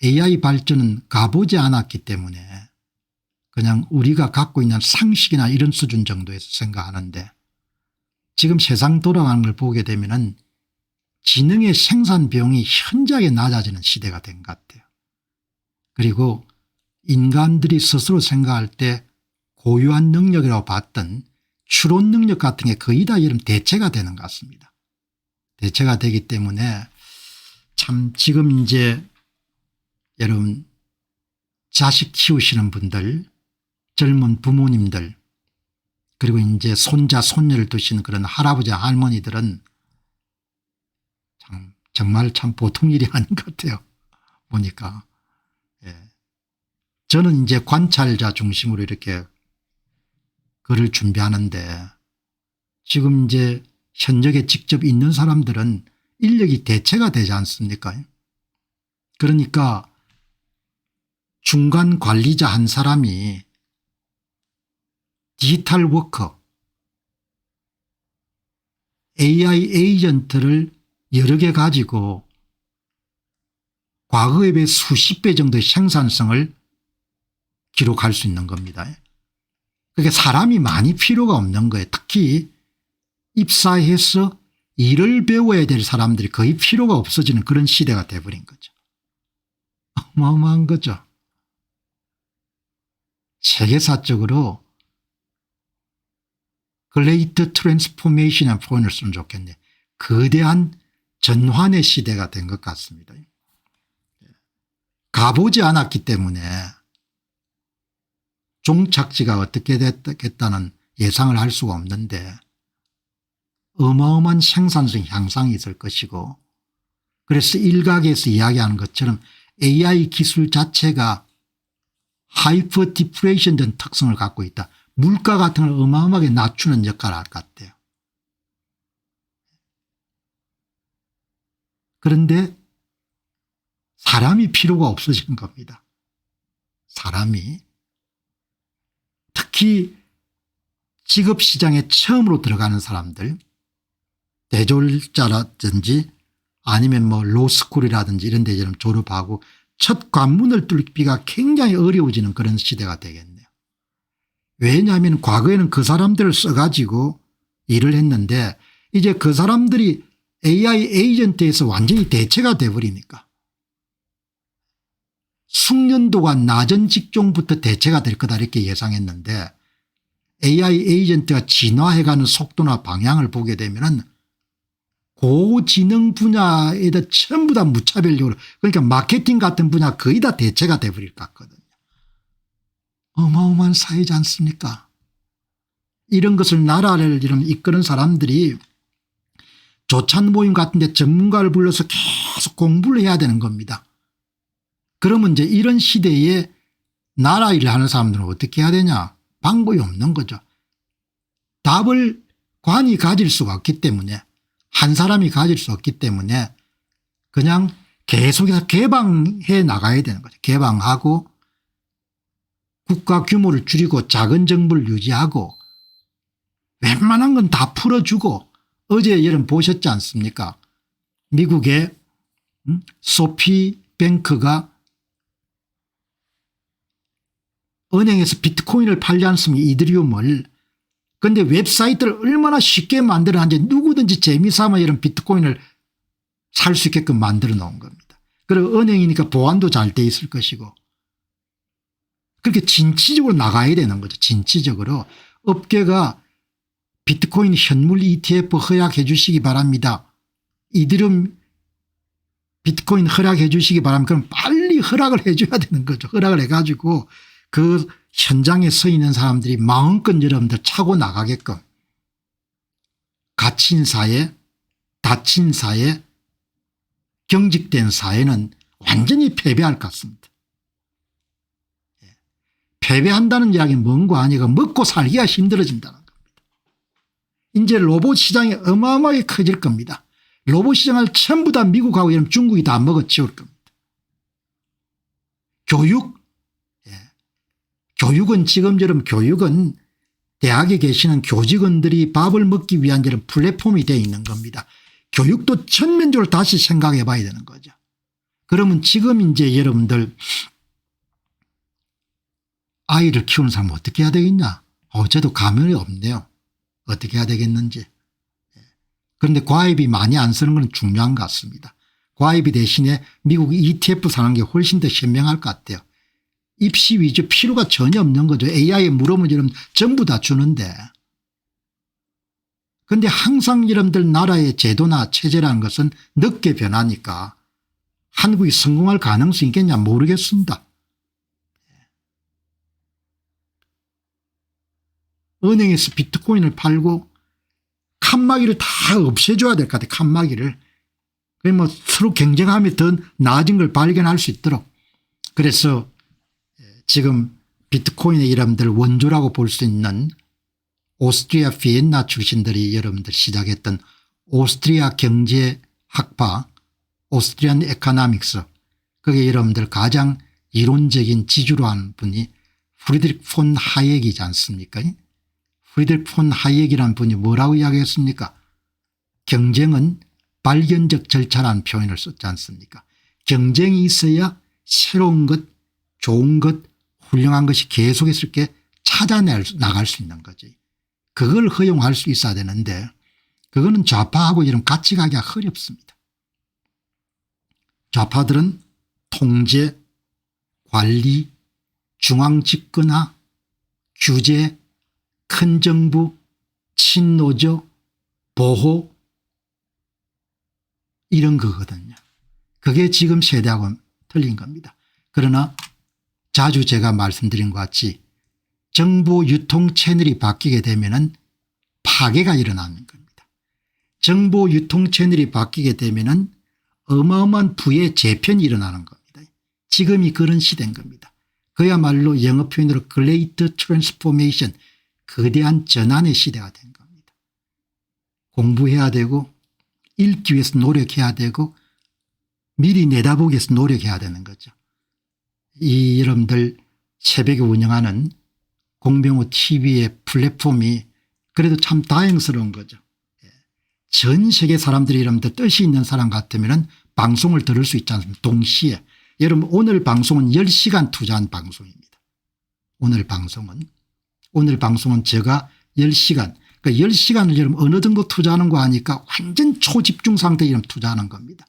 AI 발전은 가보지 않았기 때문에 그냥 우리가 갖고 있는 상식이나 이런 수준 정도에서 생각하는데 지금 세상 돌아가는 걸 보게 되면은 지능의 생산 비용이 현저하게 낮아지는 시대가 된 것 같아요. 그리고 인간들이 스스로 생각할 때 고유한 능력이라고 봤던 추론 능력 같은 게 거의 다 이런 대체가 되는 것 같습니다. 대체가 되기 때문에 참 지금 이제 여러분 자식 키우시는 분들, 젊은 부모님들, 그리고 이제 손자 손녀를 두시는 그런 할아버지 할머니들은 정말 참 보통 일이 아닌 것 같아요. 보니까. 예. 저는 이제 관찰자 중심으로 이렇게 글을 준비하는데 지금 이제 현역에 직접 있는 사람들은 인력이 대체가 되지 않습니까? 그러니까 중간 관리자 한 사람이 디지털 워커 AI 에이전트를 여러 개 가지고 과거에 비해 수십 배 정도의 생산성을 기록할 수 있는 겁니다. 그러니까 사람이 많이 필요가 없는 거예요. 특히 입사해서 일을 배워야 될 사람들이 거의 필요가 없어지는 그런 시대가 돼버린 거죠. 어마어마한 거죠. 세계사적으로 글레이트 트랜스포메이션이라는 표현을 쓰면 좋겠네. 거대한 전환의 시대가 된 것 같습니다. 가보지 않았기 때문에 종착지가 어떻게 됐겠다는 예상을 할 수가 없는데 어마어마한 생산성 향상이 있을 것이고 그래서 일각에서 이야기하는 것처럼 AI 기술 자체가 하이퍼 디플레이션 된 특성을 갖고 있다. 물가 같은 걸 어마어마하게 낮추는 역할을 할 것 같아요. 그런데 사람이 필요가 없어지는 겁니다. 사람이. 특히 직업시장에 처음으로 들어가는 사람들 대졸자라든지 아니면 뭐 로스쿨이라든지 이런 데 좀 졸업하고 첫 관문을 뚫기가 굉장히 어려워지는 그런 시대가 되겠네요. 왜냐하면 과거에는 그 사람들을 써가지고 일을 했는데 이제 그 사람들이 AI 에이전트에서 완전히 대체가 돼버리니까 숙련도가 낮은 직종부터 대체가 될 거다 이렇게 예상했는데 AI 에이전트가 진화해가는 속도나 방향을 보게 되면은 고지능 분야에다 전부 다 무차별적으로 그러니까 마케팅 같은 분야 거의 다 대체가 돼버릴 것 같거든요. 어마어마한 사회지 않습니까? 이런 것을 나라를 이런 이끄는 사람들이 조찬 모임 같은 데 전문가를 불러서 계속 공부를 해야 되는 겁니다. 그러면 이제 이런 시대에 나라 일을 하는 사람들은 어떻게 해야 되냐? 방법이 없는 거죠. 답을 관이 가질 수가 없기 때문에 한 사람이 가질 수 없기 때문에 그냥 계속해서 개방해 나가야 되는 거죠. 개방하고 국가 규모를 줄이고 작은 정부를 유지하고 웬만한 건 다 풀어주고 어제 여러분 보셨지 않습니까? 미국의 소피뱅크가 은행에서 비트코인을 팔지 않습니까? 이더리움을. 그런데 웹사이트를 얼마나 쉽게 만들어놨는지 누구든지 재미삼아 이런 비트코인을 살 수 있게끔 만들어 놓은 겁니다. 그리고 은행이니까 보안도 잘 돼 있을 것이고 그렇게 진취적으로 나가야 되는 거죠. 진취적으로 업계가 비트코인 현물 ETF 허락해 주시기 바랍니다. 이더리움 비트코인 허락해 주시기 바랍니다. 그럼 빨리 허락을 해 줘야 되는 거죠. 허락을 해가지고 그 현장에 서 있는 사람들이 마음껏 여러분들 차고 나가게끔 갇힌 사회, 닫힌 사회, 경직된 사회는 완전히 패배할 것 같습니다. 패배한다는 이야기는 뭔가 아니고 먹고 살기가 힘들어진다는 겁니다. 이제 로봇 시장이 어마어마하게 커질 겁니다. 로봇 시장을 전부 다 미국하고 이런 중국이 다 먹어치울 겁니다. 교육. 교육은 지금처럼 교육은 대학에 계시는 교직원들이 밥을 먹기 위한 이런 플랫폼이 되어 있는 겁니다. 교육도 전면적으로 다시 생각해 봐야 되는 거죠. 그러면 지금 이제 여러분들 아이를 키우는 사람은 어떻게 해야 되겠냐. 어제도 가면이 없네요. 어떻게 해야 되겠는지. 그런데 과외비 많이 안 쓰는 건 중요한 것 같습니다. 과외비 대신에 미국 ETF 사는 게 훨씬 더 현명할 것 같아요. 입시 위주 필요가 전혀 없는 거죠. AI에 물어보면 여러분 전부 다 주는데. 그런데 항상 여러분들 나라의 제도나 체제라는 것은 늦게 변하니까 한국이 성공할 가능성이 있겠냐 모르겠습니다. 은행에서 비트코인을 팔고 칸막이를 다 없애줘야 될 것 같아요. 칸막이를. 뭐 서로 경쟁하면 더 나아진 걸 발견할 수 있도록. 그래서 지금 비트코인의 여러분들 원조라고 볼 수 있는 오스트리아 비엔나 출신들이 여러분들 시작했던 오스트리아 경제학파 오스트리안 에코노믹스, 그게 여러분들 가장 이론적인 지주로 한 분이 프리드리크 폰 하이եկ이지 않습니까? 프리드리크 폰 하이եկ이라는 분이 뭐라고 이야기했습니까? 경쟁은 발견적 절차라는 표현을 썼지 않습니까? 경쟁이 있어야 새로운 것, 좋은 것, 훌륭한 것이 계속해서 이렇게 나갈 수 있는 거지. 그걸 허용할 수 있어야 되는데 그거는 좌파하고 이런 같이 가기가 어렵습니다. 좌파들은 통제, 관리, 중앙집권화, 규제, 큰 정부, 친노조, 보호 이런 거거든요. 그게 지금 세대하고는 틀린 겁니다. 그러나 자주 제가 말씀드린 것 같이 정보 유통 채널이 바뀌게 되면은 파괴가 일어나는 겁니다. 정보 유통 채널이 바뀌게 되면은 어마어마한 부의 재편이 일어나는 겁니다. 지금이 그런 시대인 겁니다. 그야말로 영어 표현으로 Great Transformation, 거대한 전환의 시대가 된 겁니다. 공부해야 되고 읽기 위해서 노력해야 되고 미리 내다보기 위해서 노력해야 되는 거죠. 이 여러분들 새벽에 운영하는 공병호 tv의 플랫폼이 그래도 참 다행스러운 거죠. 전 세계 사람들이 여러분들 뜻이 있는 사람 같으면 방송을 들을 수 있지 않습니까? 동시에. 여러분 오늘 방송은 10시간 투자한 방송입니다. 오늘 방송은 제가 10시간, 그러니까 10시간을 여러분 어느 정도 투자하는 거 하니까 완전 초집중 상태에 투자하는 겁니다.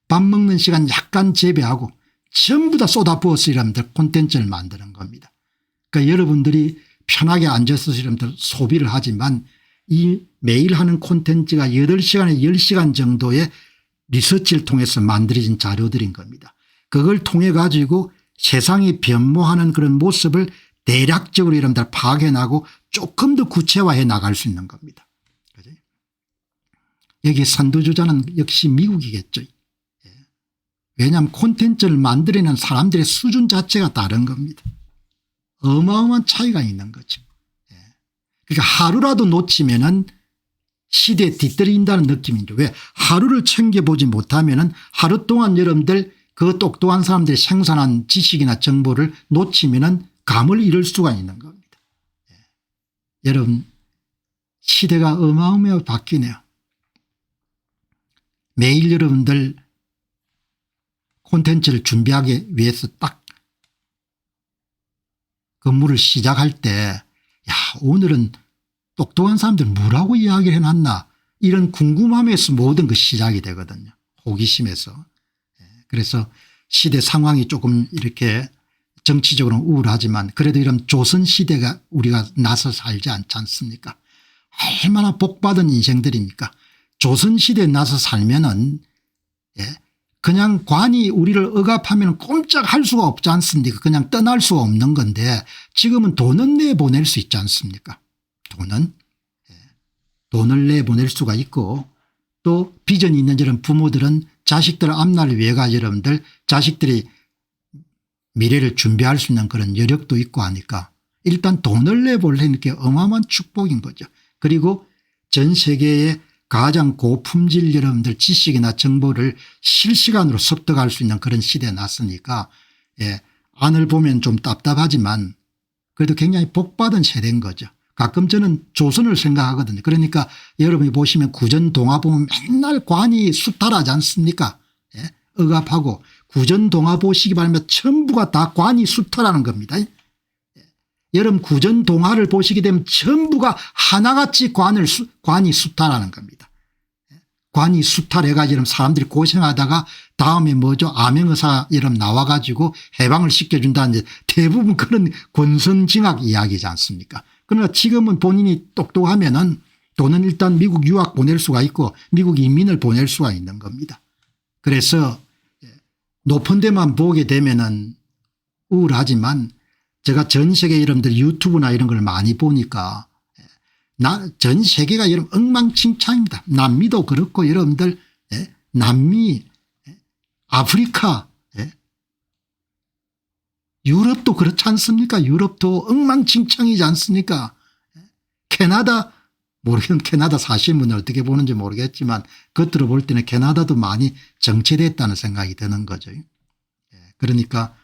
밥 먹는 시간 약간 제외하고 전부 다 쏟아부어서 여러분들 콘텐츠를 만드는 겁니다. 그러니까 여러분들이 편하게 앉아서 여러분들 소비를 하지만 이 매일 하는 콘텐츠가 8시간에 10시간 정도의 리서치를 통해서 만들어진 자료들인 겁니다. 그걸 통해 가지고 세상이 변모하는 그런 모습을 대략적으로 여러분들 파악해나고 조금 더 구체화해 나갈 수 있는 겁니다. 그죠? 여기 선두주자는 역시 미국이겠죠. 왜냐하면 콘텐츠를 만들어내는 사람들의 수준 자체가 다른 겁니다. 어마어마한 차이가 있는 거죠. 그러니까 하루라도 놓치면은 시대에 뒤떨어진다는 느낌이죠. 왜? 하루를 챙겨보지 못하면은 하루 동안 여러분들 그 똑똑한 사람들이 생산한 지식이나 정보를 놓치면은 감을 잃을 수가 있는 겁니다. 여러분 시대가 어마어마하게 바뀌네요. 매일 여러분들 콘텐츠를 준비하기 위해서 딱 근무를 시작할 때 야 오늘은 똑똑한 사람들 뭐라고 이야기를 해놨나 이런 궁금함에서 모든 것이 시작이 되거든요. 호기심에서. 그래서 시대 상황이 조금 이렇게 정치적으로는 우울하지만 그래도 이런 조선시대가 우리가 나서 살지 않지 않습니까? 얼마나 복받은 인생들입니까? 조선시대에 나서 살면은 그냥 관이 우리를 억압하면 꼼짝할 수가 없지 않습니까? 그냥 떠날 수가 없는 건데 지금은 돈은 내보낼 수 있지 않습니까? 돈을 내보낼 수가 있고 또 비전이 있는 이런 부모들은 자식들 앞날을 위해가 여러분들 자식들이 미래를 준비할 수 있는 그런 여력도 있고 하니까 일단 돈을 내보내는 게 어마어마한 축복인 거죠. 그리고 전 세계의 가장 고품질 여러분들 지식이나 정보를 실시간으로 습득할 수 있는 그런 시대에 났으니까 안을 보면 좀 답답하지만 그래도 굉장히 복받은 세대인 거죠. 가끔 저는 조선을 생각하거든요. 그러니까 여러분이 보시면 구전동화 보면 맨날 관이 수탈하지 않습니까? 억압하고 구전동화 보시기 바라면 전부가 다 관이 수탈하는 겁니다. 여러분 구전 동화를 보시게 되면 전부가 하나같이 관이 수탈하는 겁니다. 관이 수탈해가지고 사람들이 고생하다가 다음에 뭐죠 암행의사 이름 나와가지고 해방을 시켜준다는 대부분 그런 권선징악 이야기지 않습니까? 그러나 지금은 본인이 똑똑하면은 돈은 일단 미국 유학 보낼 수가 있고 미국 이민을 보낼 수가 있는 겁니다. 그래서 높은 데만 보게 되면은 우울하지만 제가 전 세계 여러분들 유튜브나 이런 걸 많이 보니까 전 세계가 여러분 엉망진창입니다. 남미도 그렇고 여러분들 남미 아프리카 유럽도 그렇지 않습니까? 유럽도 엉망진창이지 않습니까? 캐나다 모르겠는 캐나다 사시는 분은 어떻게 보는지 모르겠지만 겉으로 볼 때는 캐나다도 많이 정체됐다는 생각이 드는 거죠. 그러니까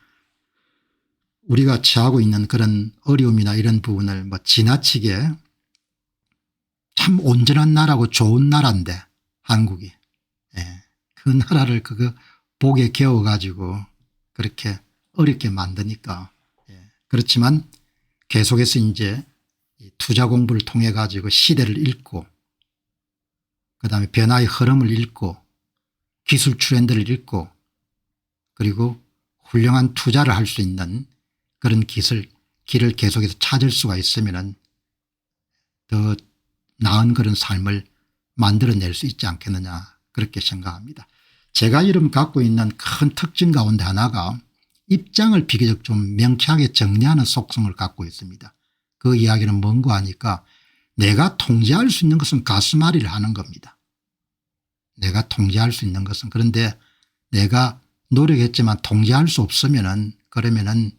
우리가 처하고 있는 그런 어려움이나 이런 부분을 뭐 지나치게 참 온전한 나라고 좋은 나라인데 한국이 그 나라를 그거 복에 겨워 가지고 그렇게 어렵게 만드니까 그렇지만 계속해서 이제 투자 공부를 통해 가지고 시대를 읽고 그다음에 변화의 흐름을 읽고 기술 트렌드를 읽고 그리고 훌륭한 투자를 할 수 있는 그런 길을 계속해서 찾을 수가 있으면 더 나은 그런 삶을 만들어낼 수 있지 않겠느냐 그렇게 생각합니다. 제가 이름 갖고 있는 큰 특징 가운데 하나가 입장을 비교적 좀 명쾌하게 정리하는 속성을 갖고 있습니다. 그 이야기는 뭔가 하니까 내가 통제할 수 있는 것은 가슴앓이를 하는 겁니다. 내가 통제할 수 있는 것은 그런데 내가 노력했지만 통제할 수 없으면은 그러면은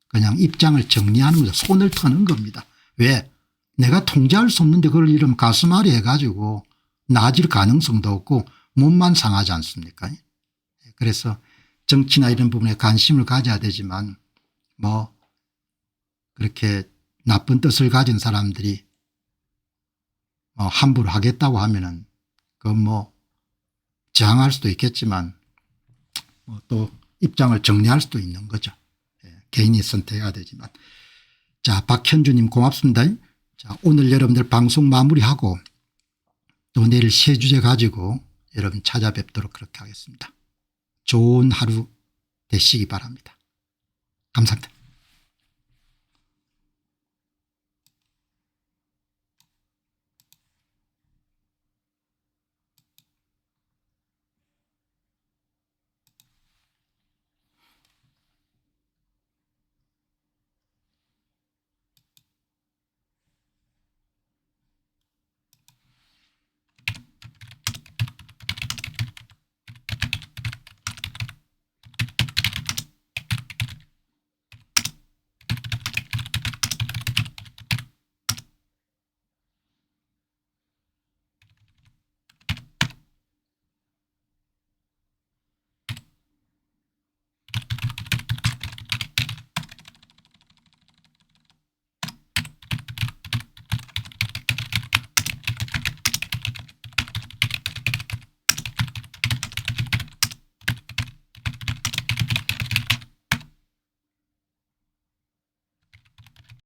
그냥 입장을 정리하는 거죠. 손을 터는 겁니다. 왜? 내가 통제할 수 없는데 그걸 이름 가슴앓이 해가지고 나아질 가능성도 없고 몸만 상하지 않습니까? 그래서 정치나 이런 부분에 관심을 가져야 되지만 뭐 그렇게 나쁜 뜻을 가진 사람들이 뭐 함부로 하겠다고 하면은 그건 뭐 저항할 수도 있겠지만 뭐 또 입장을 정리할 수도 있는 거죠. 개인이 선택해야 되지만. 자, 박현주님 고맙습니다. 자, 오늘 여러분들 방송 마무리하고 또 내일 새 주제 가지고 여러분 찾아뵙도록 그렇게 하겠습니다. 좋은 하루 되시기 바랍니다. 감사합니다.